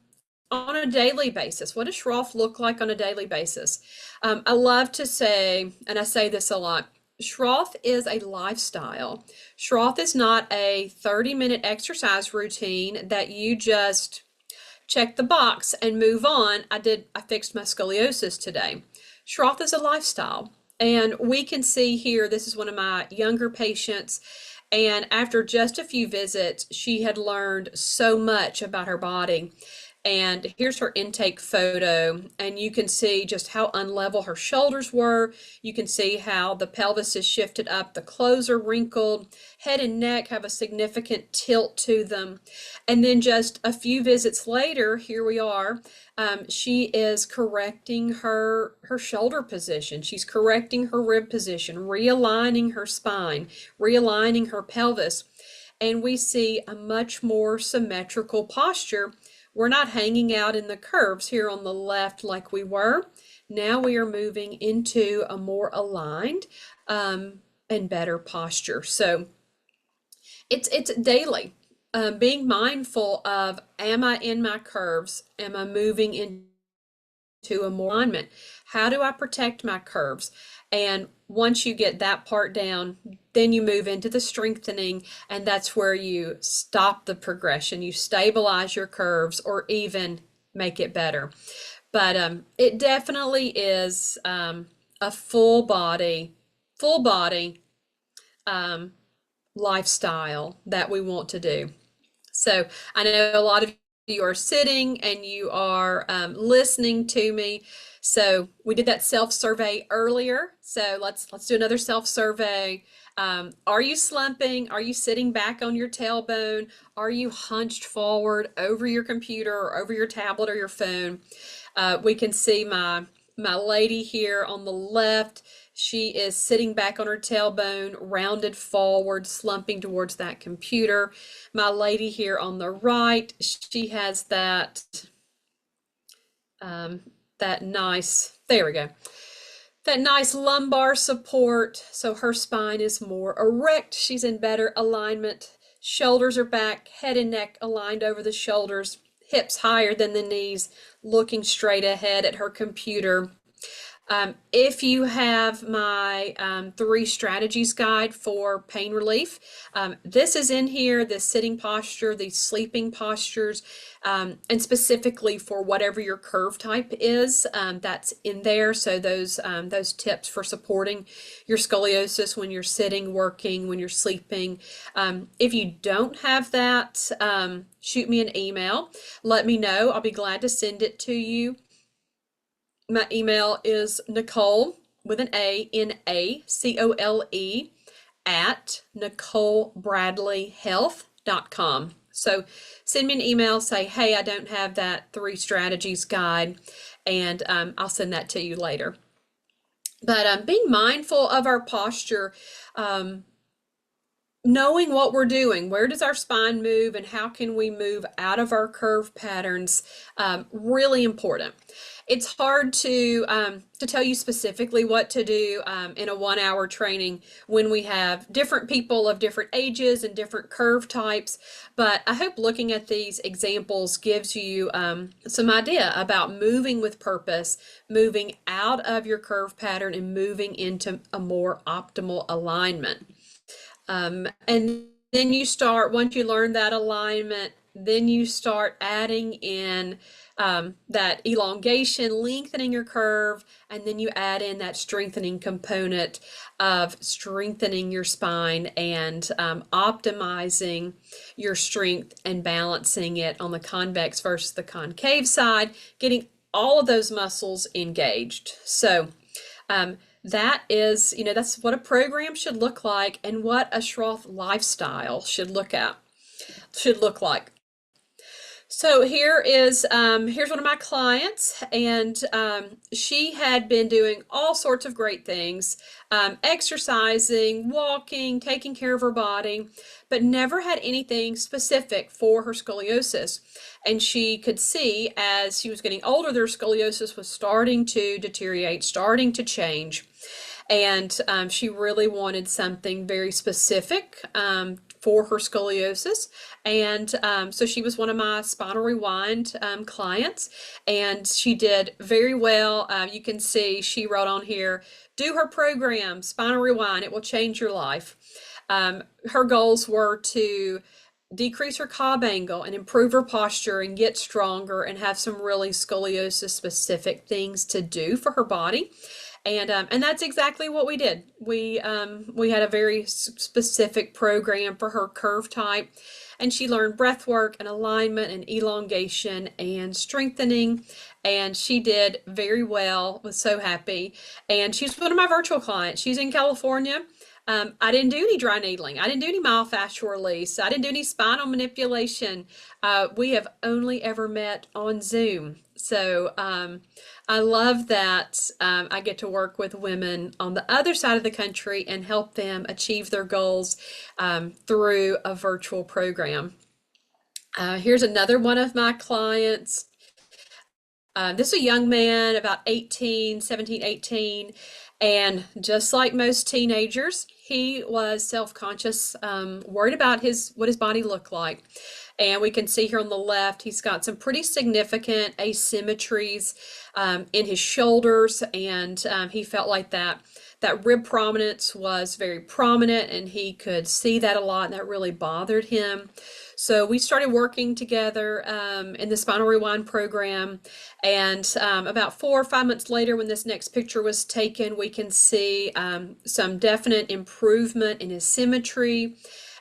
a daily basis? What does Schroth look like on a daily basis? I love to say, and I say this a lot, Schroth is a lifestyle. Schroth is not a 30-minute exercise routine that you just check the box and move on. I fixed my scoliosis today. Schroth is a lifestyle. And we can see here, this is one of my younger patients, and after just a few visits, she had learned so much about her body. And here's her intake photo, and you can see just how unlevel her shoulders were. You can see how the pelvis is shifted up, the clothes are wrinkled, head and neck have a significant tilt to them. And then just a few visits later, here we are. She is correcting her shoulder position. She's correcting her rib position, realigning her spine, realigning her pelvis. And we see a much more symmetrical posture. We're not hanging out in the curves here on the left like we were. Now we are moving into a more aligned and better posture. So it's daily. Being mindful of, am I in my curves? Am I moving into a more alignment? How do I protect my curves? And once you get that part down, then you move into the strengthening, and that's where you stop the progression. You stabilize your curves or even make it better. But it definitely is a full body lifestyle that we want to do. So I know a lot of you are sitting and you are listening to me. So we did that self-survey earlier. So let's do another self-survey. Are you slumping? Are you sitting back on your tailbone? Are you hunched forward over your computer or over your tablet or your phone? We can see my lady here on the left. She is sitting back on her tailbone, rounded forward, slumping towards that computer. My lady here on the right, she has that nice, there we go, that nice lumbar support. So her spine is more erect. She's in better alignment. Shoulders are back, head and neck aligned over the shoulders, hips higher than the knees, looking straight ahead at her computer. If you have my 3 strategies guide for pain relief, this is in here, this sitting posture, these sleeping postures, and specifically for whatever your curve type is, that's in there. So those tips for supporting your scoliosis when you're sitting, working, when you're sleeping. If you don't have that, shoot me an email. Let me know. I'll be glad to send it to you. My email is Nicole with an A, N-A-C-O-L-E at NicoleBradleyHealth.com. So send me an email, say, hey, I don't have that 3 strategies guide, and I'll send that to you later. But being mindful of our posture, knowing what we're doing, where does our spine move and how can we move out of our curve patterns, really important. It's hard to tell you specifically what to do in a 1-hour training when we have different people of different ages and different curve types, but I hope looking at these examples gives you some idea about moving with purpose, moving out of your curve pattern and moving into a more optimal alignment. And then you start, once you learn that alignment, then you start adding in that elongation, lengthening your curve, and then you add in that strengthening component of strengthening your spine and optimizing your strength and balancing it on the convex versus the concave side, getting all of those muscles engaged. So that is, that's what a program should look like and what a Schroth lifestyle should look like. So here's one of my clients, and she had been doing all sorts of great things, exercising, walking, taking care of her body, but never had anything specific for her scoliosis. And she could see as she was getting older, their scoliosis was starting to deteriorate, starting to change. And she really wanted something very specific for her scoliosis. And so she was one of my Spinal Rewind clients, and she did very well. You can see she wrote on here, do her program, Spinal Rewind, it will change your life. Her goals were to decrease her cob angle and improve her posture and get stronger and have some really scoliosis specific things to do for her body. And that's exactly what we did. We had a very specific program for her curve type, and she learned breath work and alignment and elongation and strengthening, and she did very well. Was so happy, and she's one of my virtual clients. She's in California. I didn't do any dry needling. I didn't do any myofascial release. I didn't do any spinal manipulation. We have only ever met on Zoom. So I love that I get to work with women on the other side of the country and help them achieve their goals through a virtual program. Here's another one of my clients. This is a young man, about 18, 17, 18, and just like most teenagers, he was self-conscious, worried about what his body looked like. And we can see here on the left, he's got some pretty significant asymmetries in his shoulders, and he felt like that rib prominence was very prominent, and he could see that a lot, and that really bothered him. So we started working together in the Spinal Rewind program, and about 4 or 5 months later, when this next picture was taken, we can see some definite improvement in his symmetry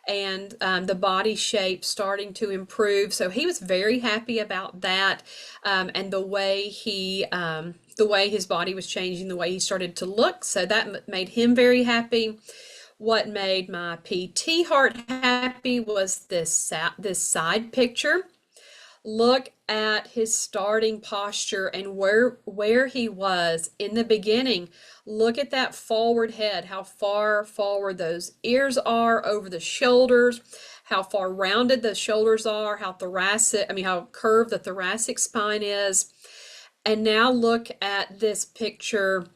and the body shape starting to improve. So he was very happy about that, and the way his body was changing, the way he started to look. So that made him very happy. What made my PT heart happy was this side picture. Look at his starting posture and where he was in the beginning. Look at that forward head, how far forward those ears are over the shoulders, how far rounded the shoulders are, how curved the thoracic spine is. And now look at this picture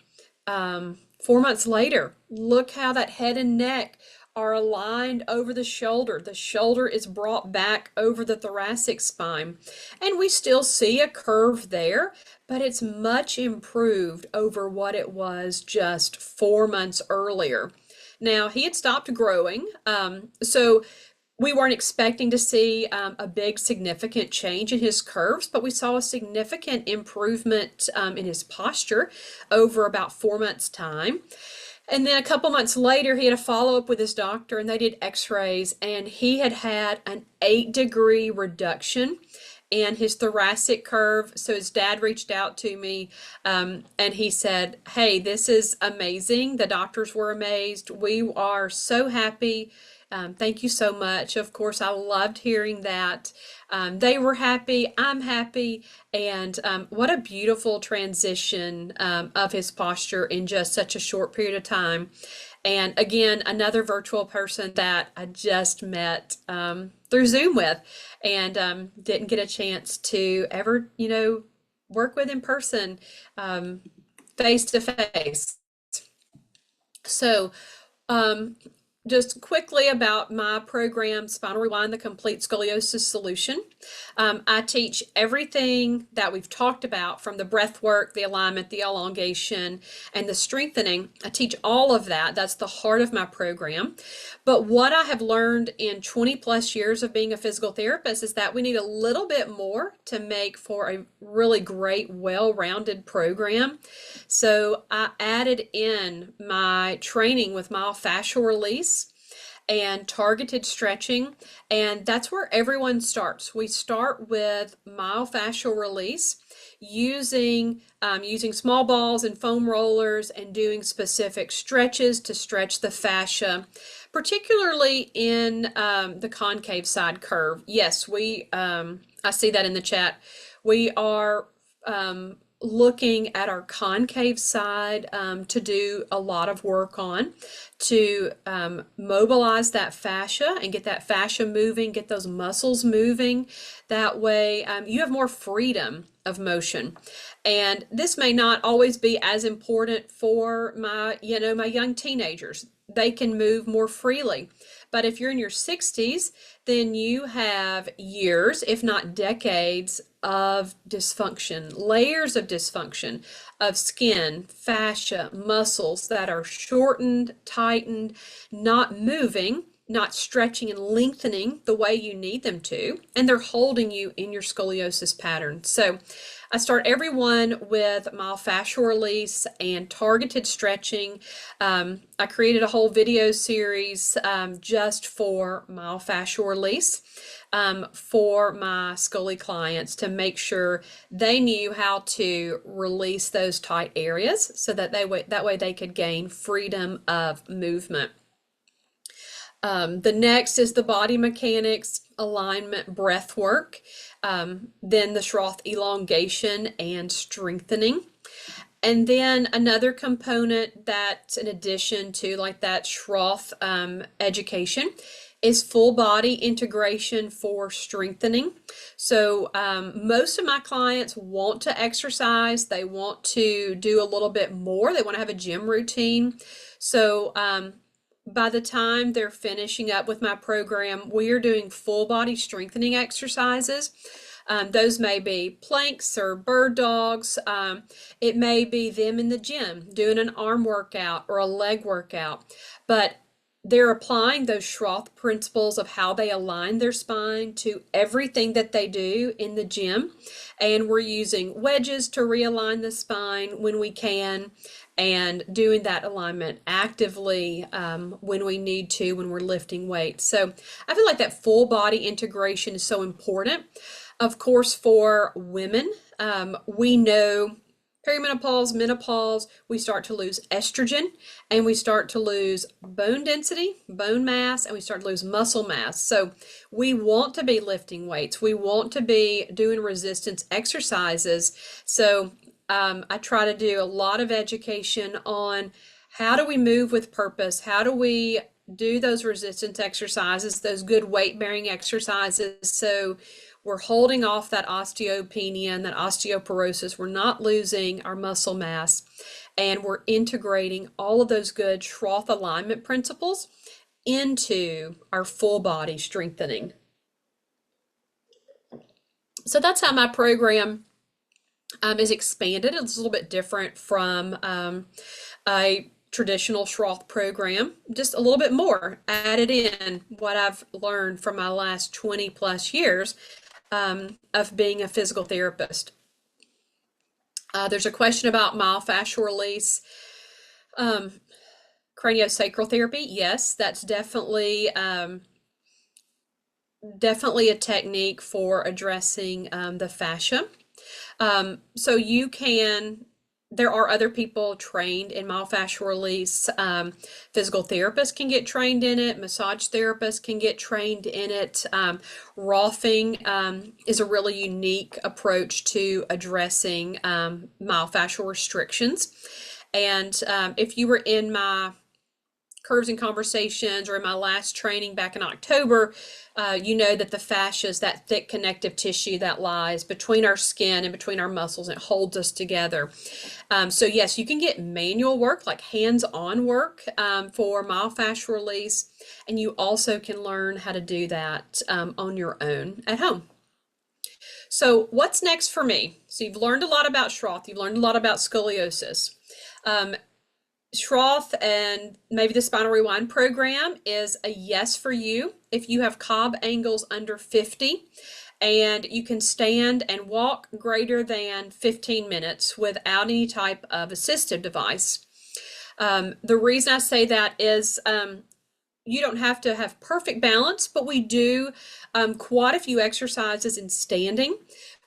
4 months later. Look how that head and neck are aligned over the shoulder. The shoulder is brought back over the thoracic spine. And we still see a curve there, but it's much improved over what it was just 4 months earlier. Now, he had stopped growing, so we weren't expecting to see a big significant change in his curves, but we saw a significant improvement in his posture over about 4 months' time. And then a couple months later, he had a follow-up with his doctor, and they did x-rays, and he had an 8-degree reduction in his thoracic curve. So his dad reached out to me, and he said, "Hey, this is amazing." The doctors were amazed. We are so happy. Thank you so much. Of course, I loved hearing that. They were happy, I'm happy, and what a beautiful transition of his posture in just such a short period of time. And again, another virtual person that I just met through Zoom with, and didn't get a chance to ever, work with in person, face to face. So, just quickly about my program, Spinal Rewind, the Complete Scoliosis Solution. I teach everything that we've talked about, from the breath work, the alignment, the elongation, and the strengthening. I teach all of that. That's the heart of my program. But what I have learned in 20 plus years of being a physical therapist is that we need a little bit more to make for a really great, well-rounded program. So I added in my training with myofascial release and targeted stretching, and that's where everyone starts. We start with myofascial release using small balls and foam rollers, and doing specific stretches to stretch the fascia, particularly in the concave side curve. Yes, I see that in the chat. We are looking at our concave side to do a lot of work on to mobilize that fascia and get that fascia moving, get those muscles moving. That way you have more freedom of motion. And this may not always be as important for my young teenagers. They can move more freely. But if you're in your 60s, then you have years, if not decades, of dysfunction, layers of dysfunction of skin, fascia, muscles that are shortened, tightened, not moving. not stretching and lengthening the way you need them to, and they're holding you in your scoliosis pattern. So I start every one with myofascial release and targeted stretching. I created a whole video series just for myofascial release for my Scoli clients to make sure they knew how to release those tight areas so that that way they could gain freedom of movement. The next is the body mechanics, alignment, breath work, then the Schroth elongation and strengthening. And then another component that's in addition to like that Schroth education is full body integration for strengthening. So most of my clients want to exercise. They want to do a little bit more. They want to have a gym routine. So by the time they're finishing up with my program, we are doing full body strengthening exercises. Those may be planks or bird dogs. It may be them in the gym doing an arm workout or a leg workout, but they're applying those Schroth principles of how they align their spine to everything that they do in the gym. And we're using wedges to realign the spine when we can, and doing that alignment actively when we need to, when we're lifting weights. So I feel like that full body integration is so important. Of course, for women, we know perimenopause, menopause, we start to lose estrogen and we start to lose bone density, bone mass, and we start to lose muscle mass. So we want to be lifting weights. We want to be doing resistance exercises. So I try to do a lot of education on how do we move with purpose? How do we do those resistance exercises, those good weight-bearing exercises, so we're holding off that osteopenia and that osteoporosis. We're not losing our muscle mass, and we're integrating all of those good Schroth alignment principles into our full body strengthening. So that's how my program is expanded. It's a little bit different from a traditional Schroth program, just a little bit more added in what I've learned from my last 20 plus years of being a physical therapist. There's a question about myofascial release. Craniosacral therapy, yes, that's definitely a technique for addressing the fascia. So you can, there are other people trained in myofascial release. Physical therapists can get trained in it. Massage therapists can get trained in it. Rothing is a really unique approach to addressing myofascial restrictions. And if you were in my Curves and Conversations or in my last training back in October, you know that the fascia is that thick connective tissue that lies between our skin and between our muscles, and it holds us together. So yes, you can get manual work, like hands-on work for myofascial release, and you also can learn how to do that on your own at home. So what's next for me? So you've learned a lot about Schroth, you've learned a lot about scoliosis. Schroth and maybe the Spinal Rewind program is a yes for you if you have Cobb angles under 50 and you can stand and walk greater than 15 minutes without any type of assistive device. The reason I say that is you don't have to have perfect balance, but we do quite a few exercises in standing.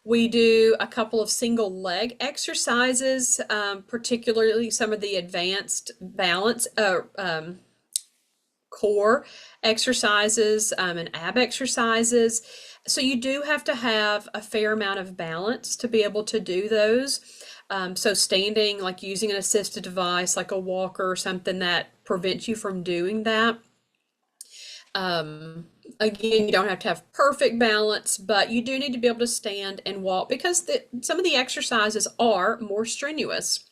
We do a couple of single leg exercises, particularly some of the advanced balance core exercises and ab exercises. So you do have to have a fair amount of balance to be able to do those. So standing, like using an assisted device like a walker or something that prevents you from doing that. Again, you don't have to have perfect balance, but you do need to be able to stand and walk because some of the exercises are more strenuous.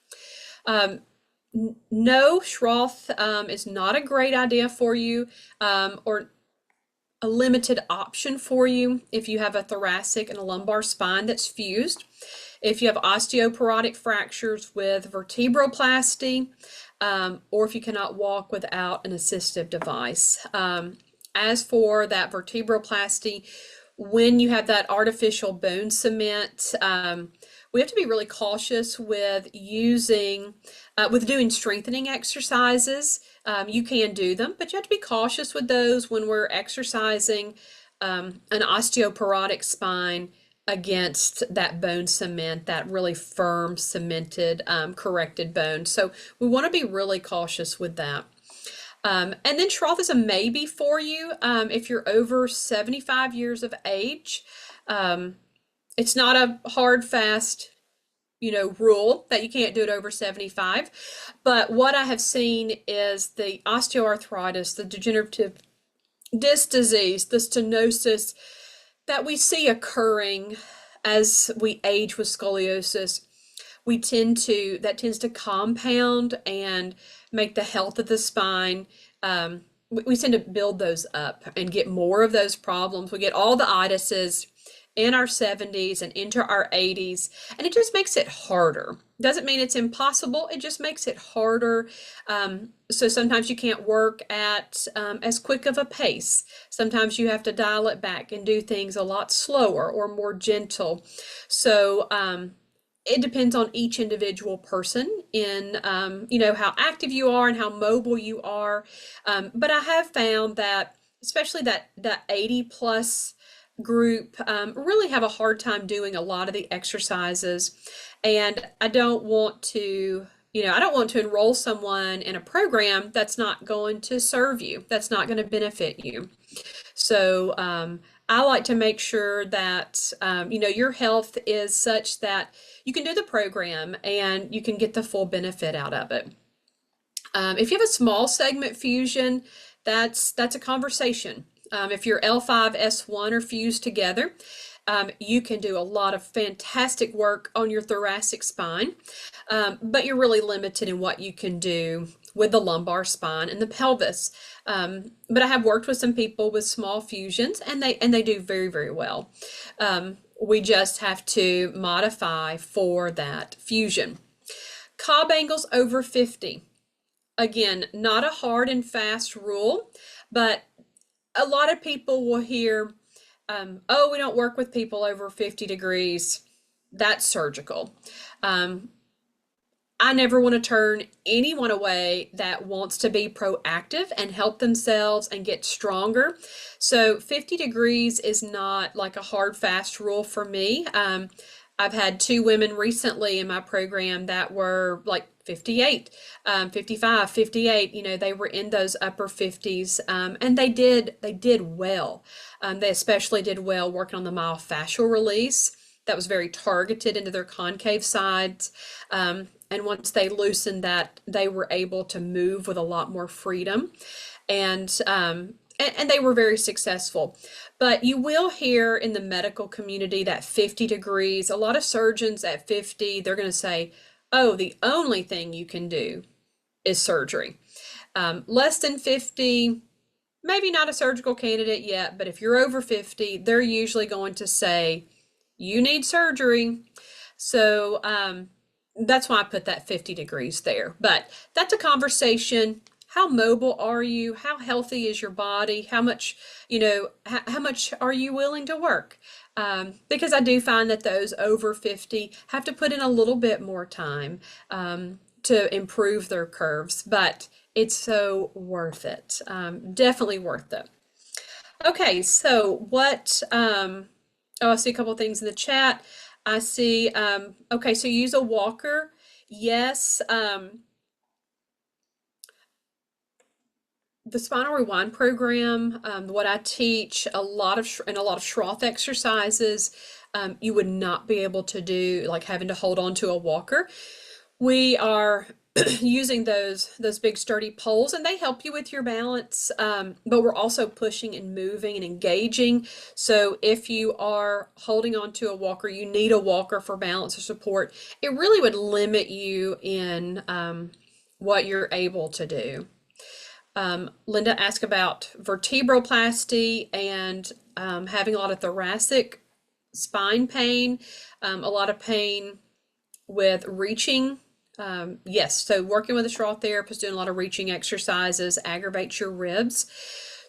No, Schroth is not a great idea for you or a limited option for you if you have a thoracic and a lumbar spine that's fused. If you have osteoporotic fractures with vertebroplasty, or if you cannot walk without an assistive device. As for that vertebroplasty, when you have that artificial bone cement, we have to be really cautious with doing strengthening exercises. You can do them, but you have to be cautious with those when we're exercising an osteoporotic spine against that bone cement, that really firm, cemented, corrected bone. So we want to be really cautious with that. And then Schroth is a maybe for you if you're over 75 years of age. It's not a hard, fast, rule that you can't do it over 75. But what I have seen is the osteoarthritis, the degenerative disc disease, the stenosis that we see occurring as we age with scoliosis, that tends to compound and make the health of the spine. We tend to build those up and get more of those problems. We get all the itises in our 70s and into our 80s, and it just makes it harder. Doesn't mean it's impossible, it just makes it harder. So sometimes you can't work at as quick of a pace. Sometimes you have to dial it back and do things a lot slower or more gentle. So it depends on each individual person in, how active you are and how mobile you are. But I have found that, especially that 80 plus group, really have a hard time doing a lot of the exercises. And I don't want to enroll someone in a program that's not going to serve you, that's not going to benefit you. So I like to make sure that your health is such that you can do the program and you can get the full benefit out of it. If you have a small segment fusion, that's a conversation. If your L5, S1 are fused together, you can do a lot of fantastic work on your thoracic spine, but you're really limited in what you can do with the lumbar spine and the pelvis. But I have worked with some people with small fusions, and they do very, very well. We just have to modify for that fusion. Cobb angles over 50. Again, not a hard and fast rule, but a lot of people will hear, oh, we don't work with people over 50 degrees. That's surgical. I never want to turn anyone away that wants to be proactive and help themselves and get stronger. So 50 degrees is not like a hard, fast rule for me. I've had 2 women recently in my program that were like 58, 55, 58, they were in those upper 50s, and they did well. They especially did well working on the myofascial release. That was very targeted into their concave sides. And once they loosened that, they were able to move with a lot more freedom. And they were very successful. But you will hear in the medical community that 50 degrees, a lot of surgeons at 50, they're going to say, oh, the only thing you can do is surgery. Less than 50, maybe not a surgical candidate yet, but if you're over 50, they're usually going to say, you need surgery. So that's why I put that 50 degrees there. But that's a conversation. How mobile are you? How healthy is your body? How much, how much are you willing to work? Because I do find that those over 50 have to put in a little bit more time to improve their curves, but it's so worth it. Definitely worth it. Okay, so what, I see a couple of things in the chat. I see, okay, so you use a walker. Yes. The Spinal Rewind program, what I teach, a lot of Schroth exercises, you would not be able to do, like having to hold on to a walker. We are using those big sturdy poles, and they help you with your balance, but we're also pushing and moving and engaging. So if you are holding on to a walker, you need a walker for balance or support. It really would limit you in what you're able to do. Linda asked about vertebroplasty and having a lot of thoracic spine pain, a lot of pain with reaching. Yes, so working with a Schroth therapist, doing a lot of reaching exercises aggravates your ribs.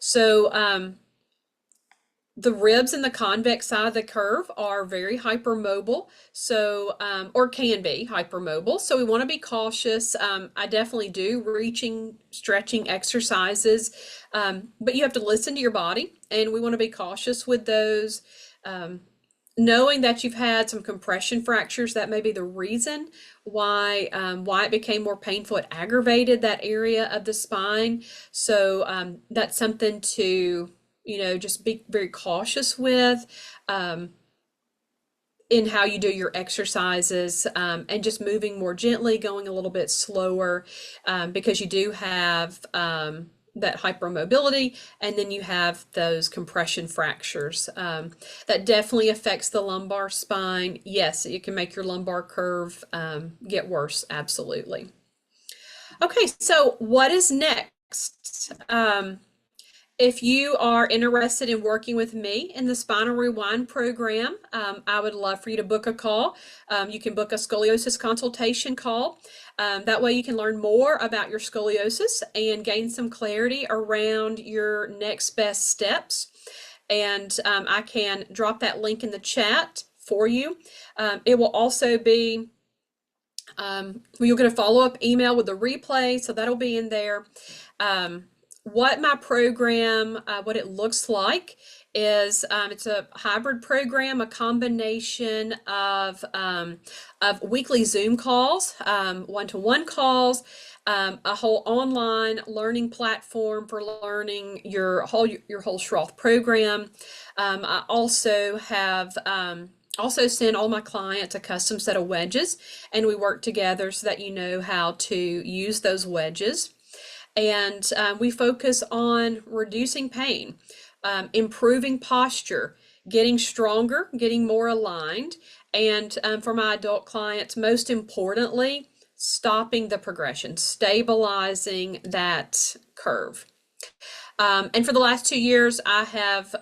So the ribs in the convex side of the curve are very hypermobile, so or can be hypermobile. So we want to be cautious. I definitely do reaching, stretching exercises, but you have to listen to your body, and we want to be cautious with those. Knowing that you've had some compression fractures, that may be the reason why it became more painful. It aggravated that area of the spine. So that's something to, just be very cautious with in how you do your exercises, and just moving more gently, going a little bit slower, because you do have that hypermobility, and then you have those compression fractures. That definitely affects the lumbar spine. Yes, it can make your lumbar curve get worse, absolutely. Okay, so what is next? If you are interested in working with me in the Spinal Rewind program, I would love for you to book a call. You can book a scoliosis consultation call. That way you can learn more about your scoliosis and gain some clarity around your next best steps. And I can drop that link in the chat for you. It will also be, you'll get a follow-up email with the replay, so that'll be in there. What my program, what it looks like is, it's a hybrid program, a combination of weekly Zoom calls, one-to-one calls, a whole online learning platform for learning your whole Schroth program. I also have also send all my clients a custom set of wedges, and we work together so that you know how to use those wedges. And we focus on reducing pain, improving posture, getting stronger, getting more aligned, and for my adult clients, most importantly, stopping the progression, stabilizing that curve. And for the last 2 years, I have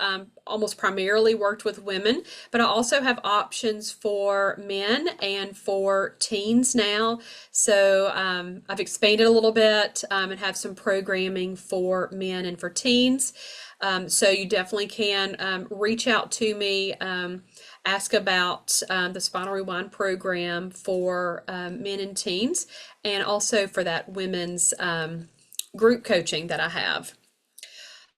almost primarily worked with women, but I also have options for men and for teens now. So I've expanded a little bit and have some programming for men and for teens. So you definitely can reach out to me, ask about the Spinal Rewind program for men and teens, and also for that women's group coaching that I have.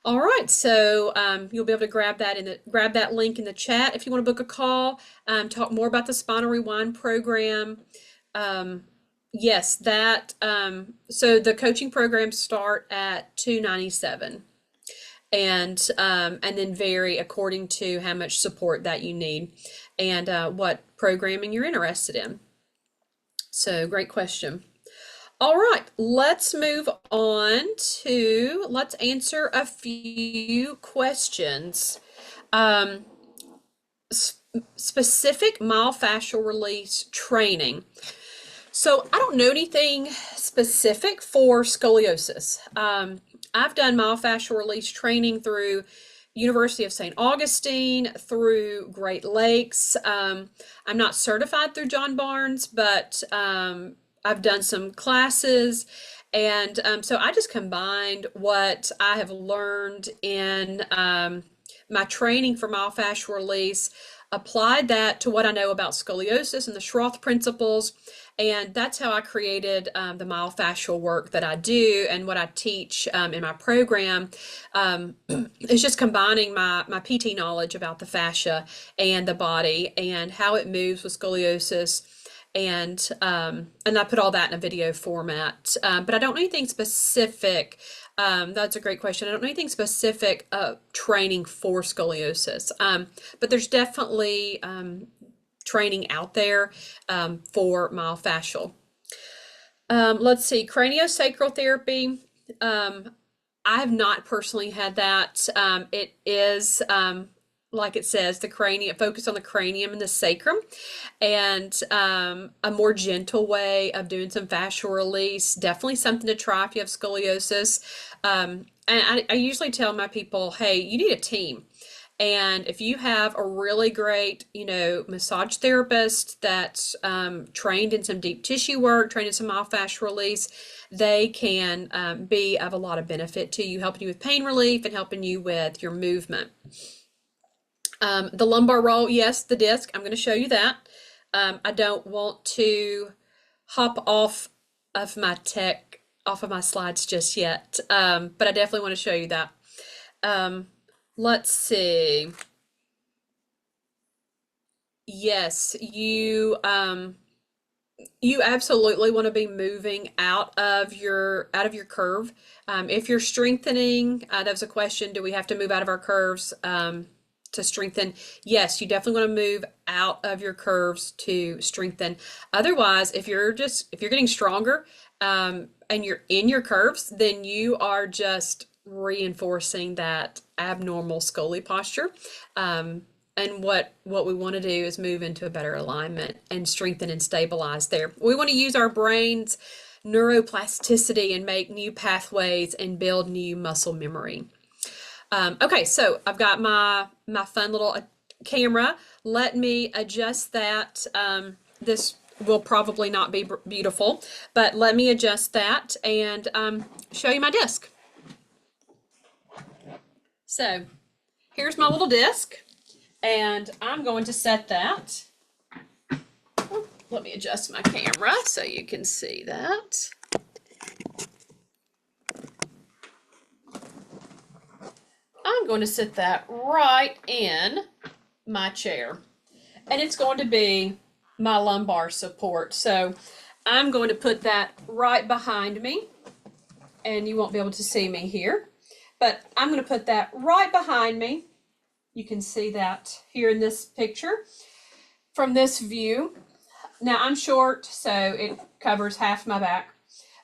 All right, so you'll be able to grab that link in the chat if you want to book a call, talk more about the Spinal Rewind program. Yes, that so the coaching programs start at $297, and then vary according to how much support that you need and what programming you're interested in. So great question. All right, let's move on to, let's answer a few questions. Specific myofascial release training. So I don't know anything specific for scoliosis. I've done myofascial release training through University of St. Augustine, through Great Lakes. I'm not certified through John Barnes, but I've done some classes, and so I just combined what I have learned in my training for myofascial release, applied that to what I know about scoliosis and the Schroth principles, and that's how I created the myofascial work that I do and what I teach in my program. It's just combining my PT knowledge about the fascia and the body and how it moves with scoliosis. And I put all that in a video format, but I don't know anything specific. That's a great question. I don't know anything specific training for scoliosis, but there's definitely training out there for myofascial. Let's see, craniosacral therapy. I have not personally had that. It is like it says, the cranium, focus on the cranium and the sacrum, and a more gentle way of doing some fascial release. Definitely something to try if you have scoliosis. And I usually tell my people, hey, you need a team. And if you have a really great, massage therapist that's trained in some deep tissue work, trained in some myofascial release, they can be of a lot of benefit to you, helping you with pain relief and helping you with your movement. The lumbar roll, yes, the disc, I'm going to show you that. I don't want to hop off of my slides just yet, but I definitely want to show you that. Let's see. Yes, you absolutely want to be moving out of your curve. If you're strengthening, that was a question, do we have to move out of our curves to strengthen? Yes, you definitely want to move out of your curves to strengthen. Otherwise, if you're getting stronger and you're in your curves, then you are just reinforcing that abnormal scoliosis posture. And what we want to do is move into a better alignment and strengthen and stabilize there. We want to use our brain's neuroplasticity and make new pathways and build new muscle memory. Okay, so I've got my fun little camera. Let me adjust that. This will probably not be beautiful, but let me adjust that and show you my disc. So here's my little disc, and I'm going to set that. Let me adjust my camera so you can see that. I'm going to sit that right in my chair, and it's going to be my lumbar support. So I'm going to put that right behind me, and you won't be able to see me here, but I'm going to put that right behind me. You can see that here in this picture from this view. Now I'm short, so it covers half my back,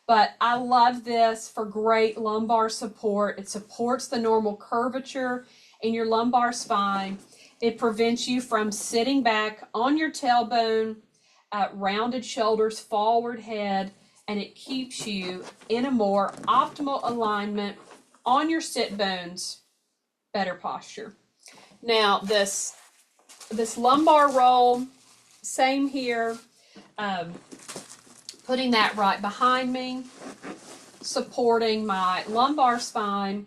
but I love this for great lumbar support. It supports the normal curvature in your lumbar spine. It prevents you from sitting back on your tailbone, rounded shoulders, forward head, and it keeps you in a more optimal alignment on your sit bones, better posture. Now this lumbar roll, same here, putting that right behind me, supporting my lumbar spine.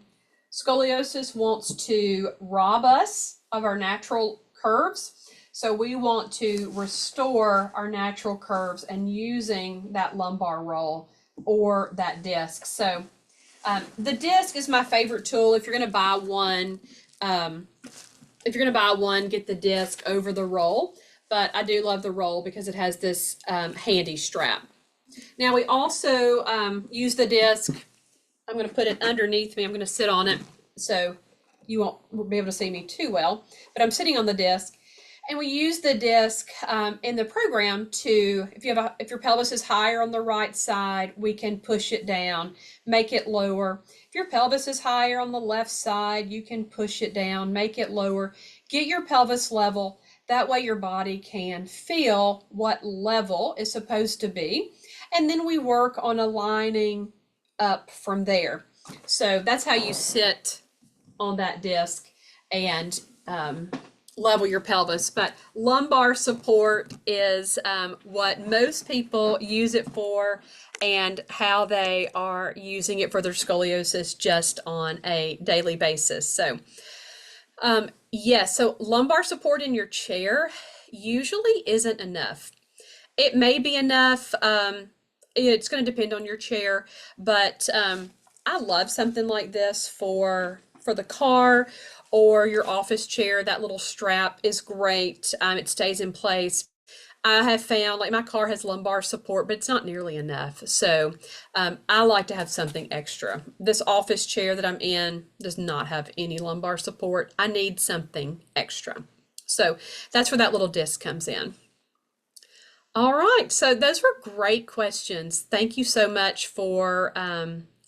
Scoliosis wants to rob us of our natural curves, so we want to restore our natural curves and using that lumbar roll or that disc. So the disc is my favorite tool. If you're going to buy one, get the disc over the roll. But I do love the roll because it has this handy strap. Now we also use the disc. I'm going to put it underneath me. I'm going to sit on it so you won't be able to see me too well. But I'm sitting on the disc, and we use the disc in the program to, if your pelvis is higher on the right side, we can push it down, make it lower. If your pelvis is higher on the left side, you can push it down, make it lower. Get your pelvis level. That way your body can feel what level is supposed to be. And then we work on aligning up from there. So that's how you sit on that disc and level your pelvis. But lumbar support is what most people use it for and how they are using it for their scoliosis just on a daily basis. So yes, so lumbar support in your chair usually isn't enough. It may be enough. It's going to depend on your chair, but I love something like this for the car or your office chair. That little strap is great. It stays in place. I have found, like, my car has lumbar support, but it's not nearly enough. So I like to have something extra. This office chair that I'm in does not have any lumbar support. I need something extra. So that's where that little disc comes in. All right, so those were great questions. Thank you so much for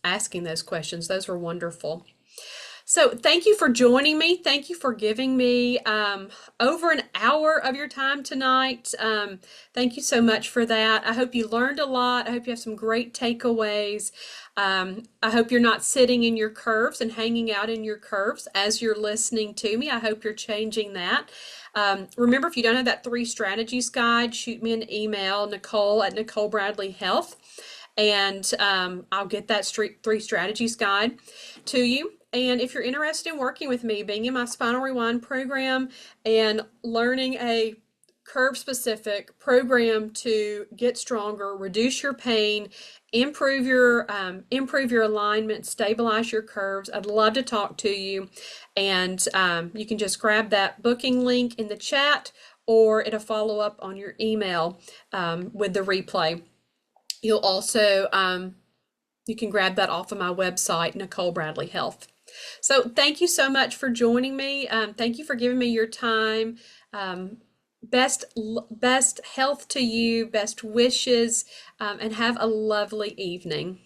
asking those questions. Those were wonderful. So thank you for joining me. Thank you for giving me over an hour of your time tonight. Thank you so much for that. I hope you learned a lot. I hope you have some great takeaways. I hope you're not sitting in your curves and hanging out in your curves as you're listening to me. I hope you're changing that. Remember, if you don't have that 3 strategies guide, shoot me an email, Nicole at Nicole Bradley Health, and I'll get that 3 strategies guide to you. And if you're interested in working with me, being in my Spinal Rewind program and learning a curve specific program to get stronger, reduce your pain, improve your alignment, stabilize your curves, I'd love to talk to you. And you can just grab that booking link in the chat, or it'll follow up on your email with the replay. You'll also you can grab that off of my website, Nicole Bradley Health. So thank you so much for joining me. Thank you for giving me your time. Best health to you, best wishes, and have a lovely evening.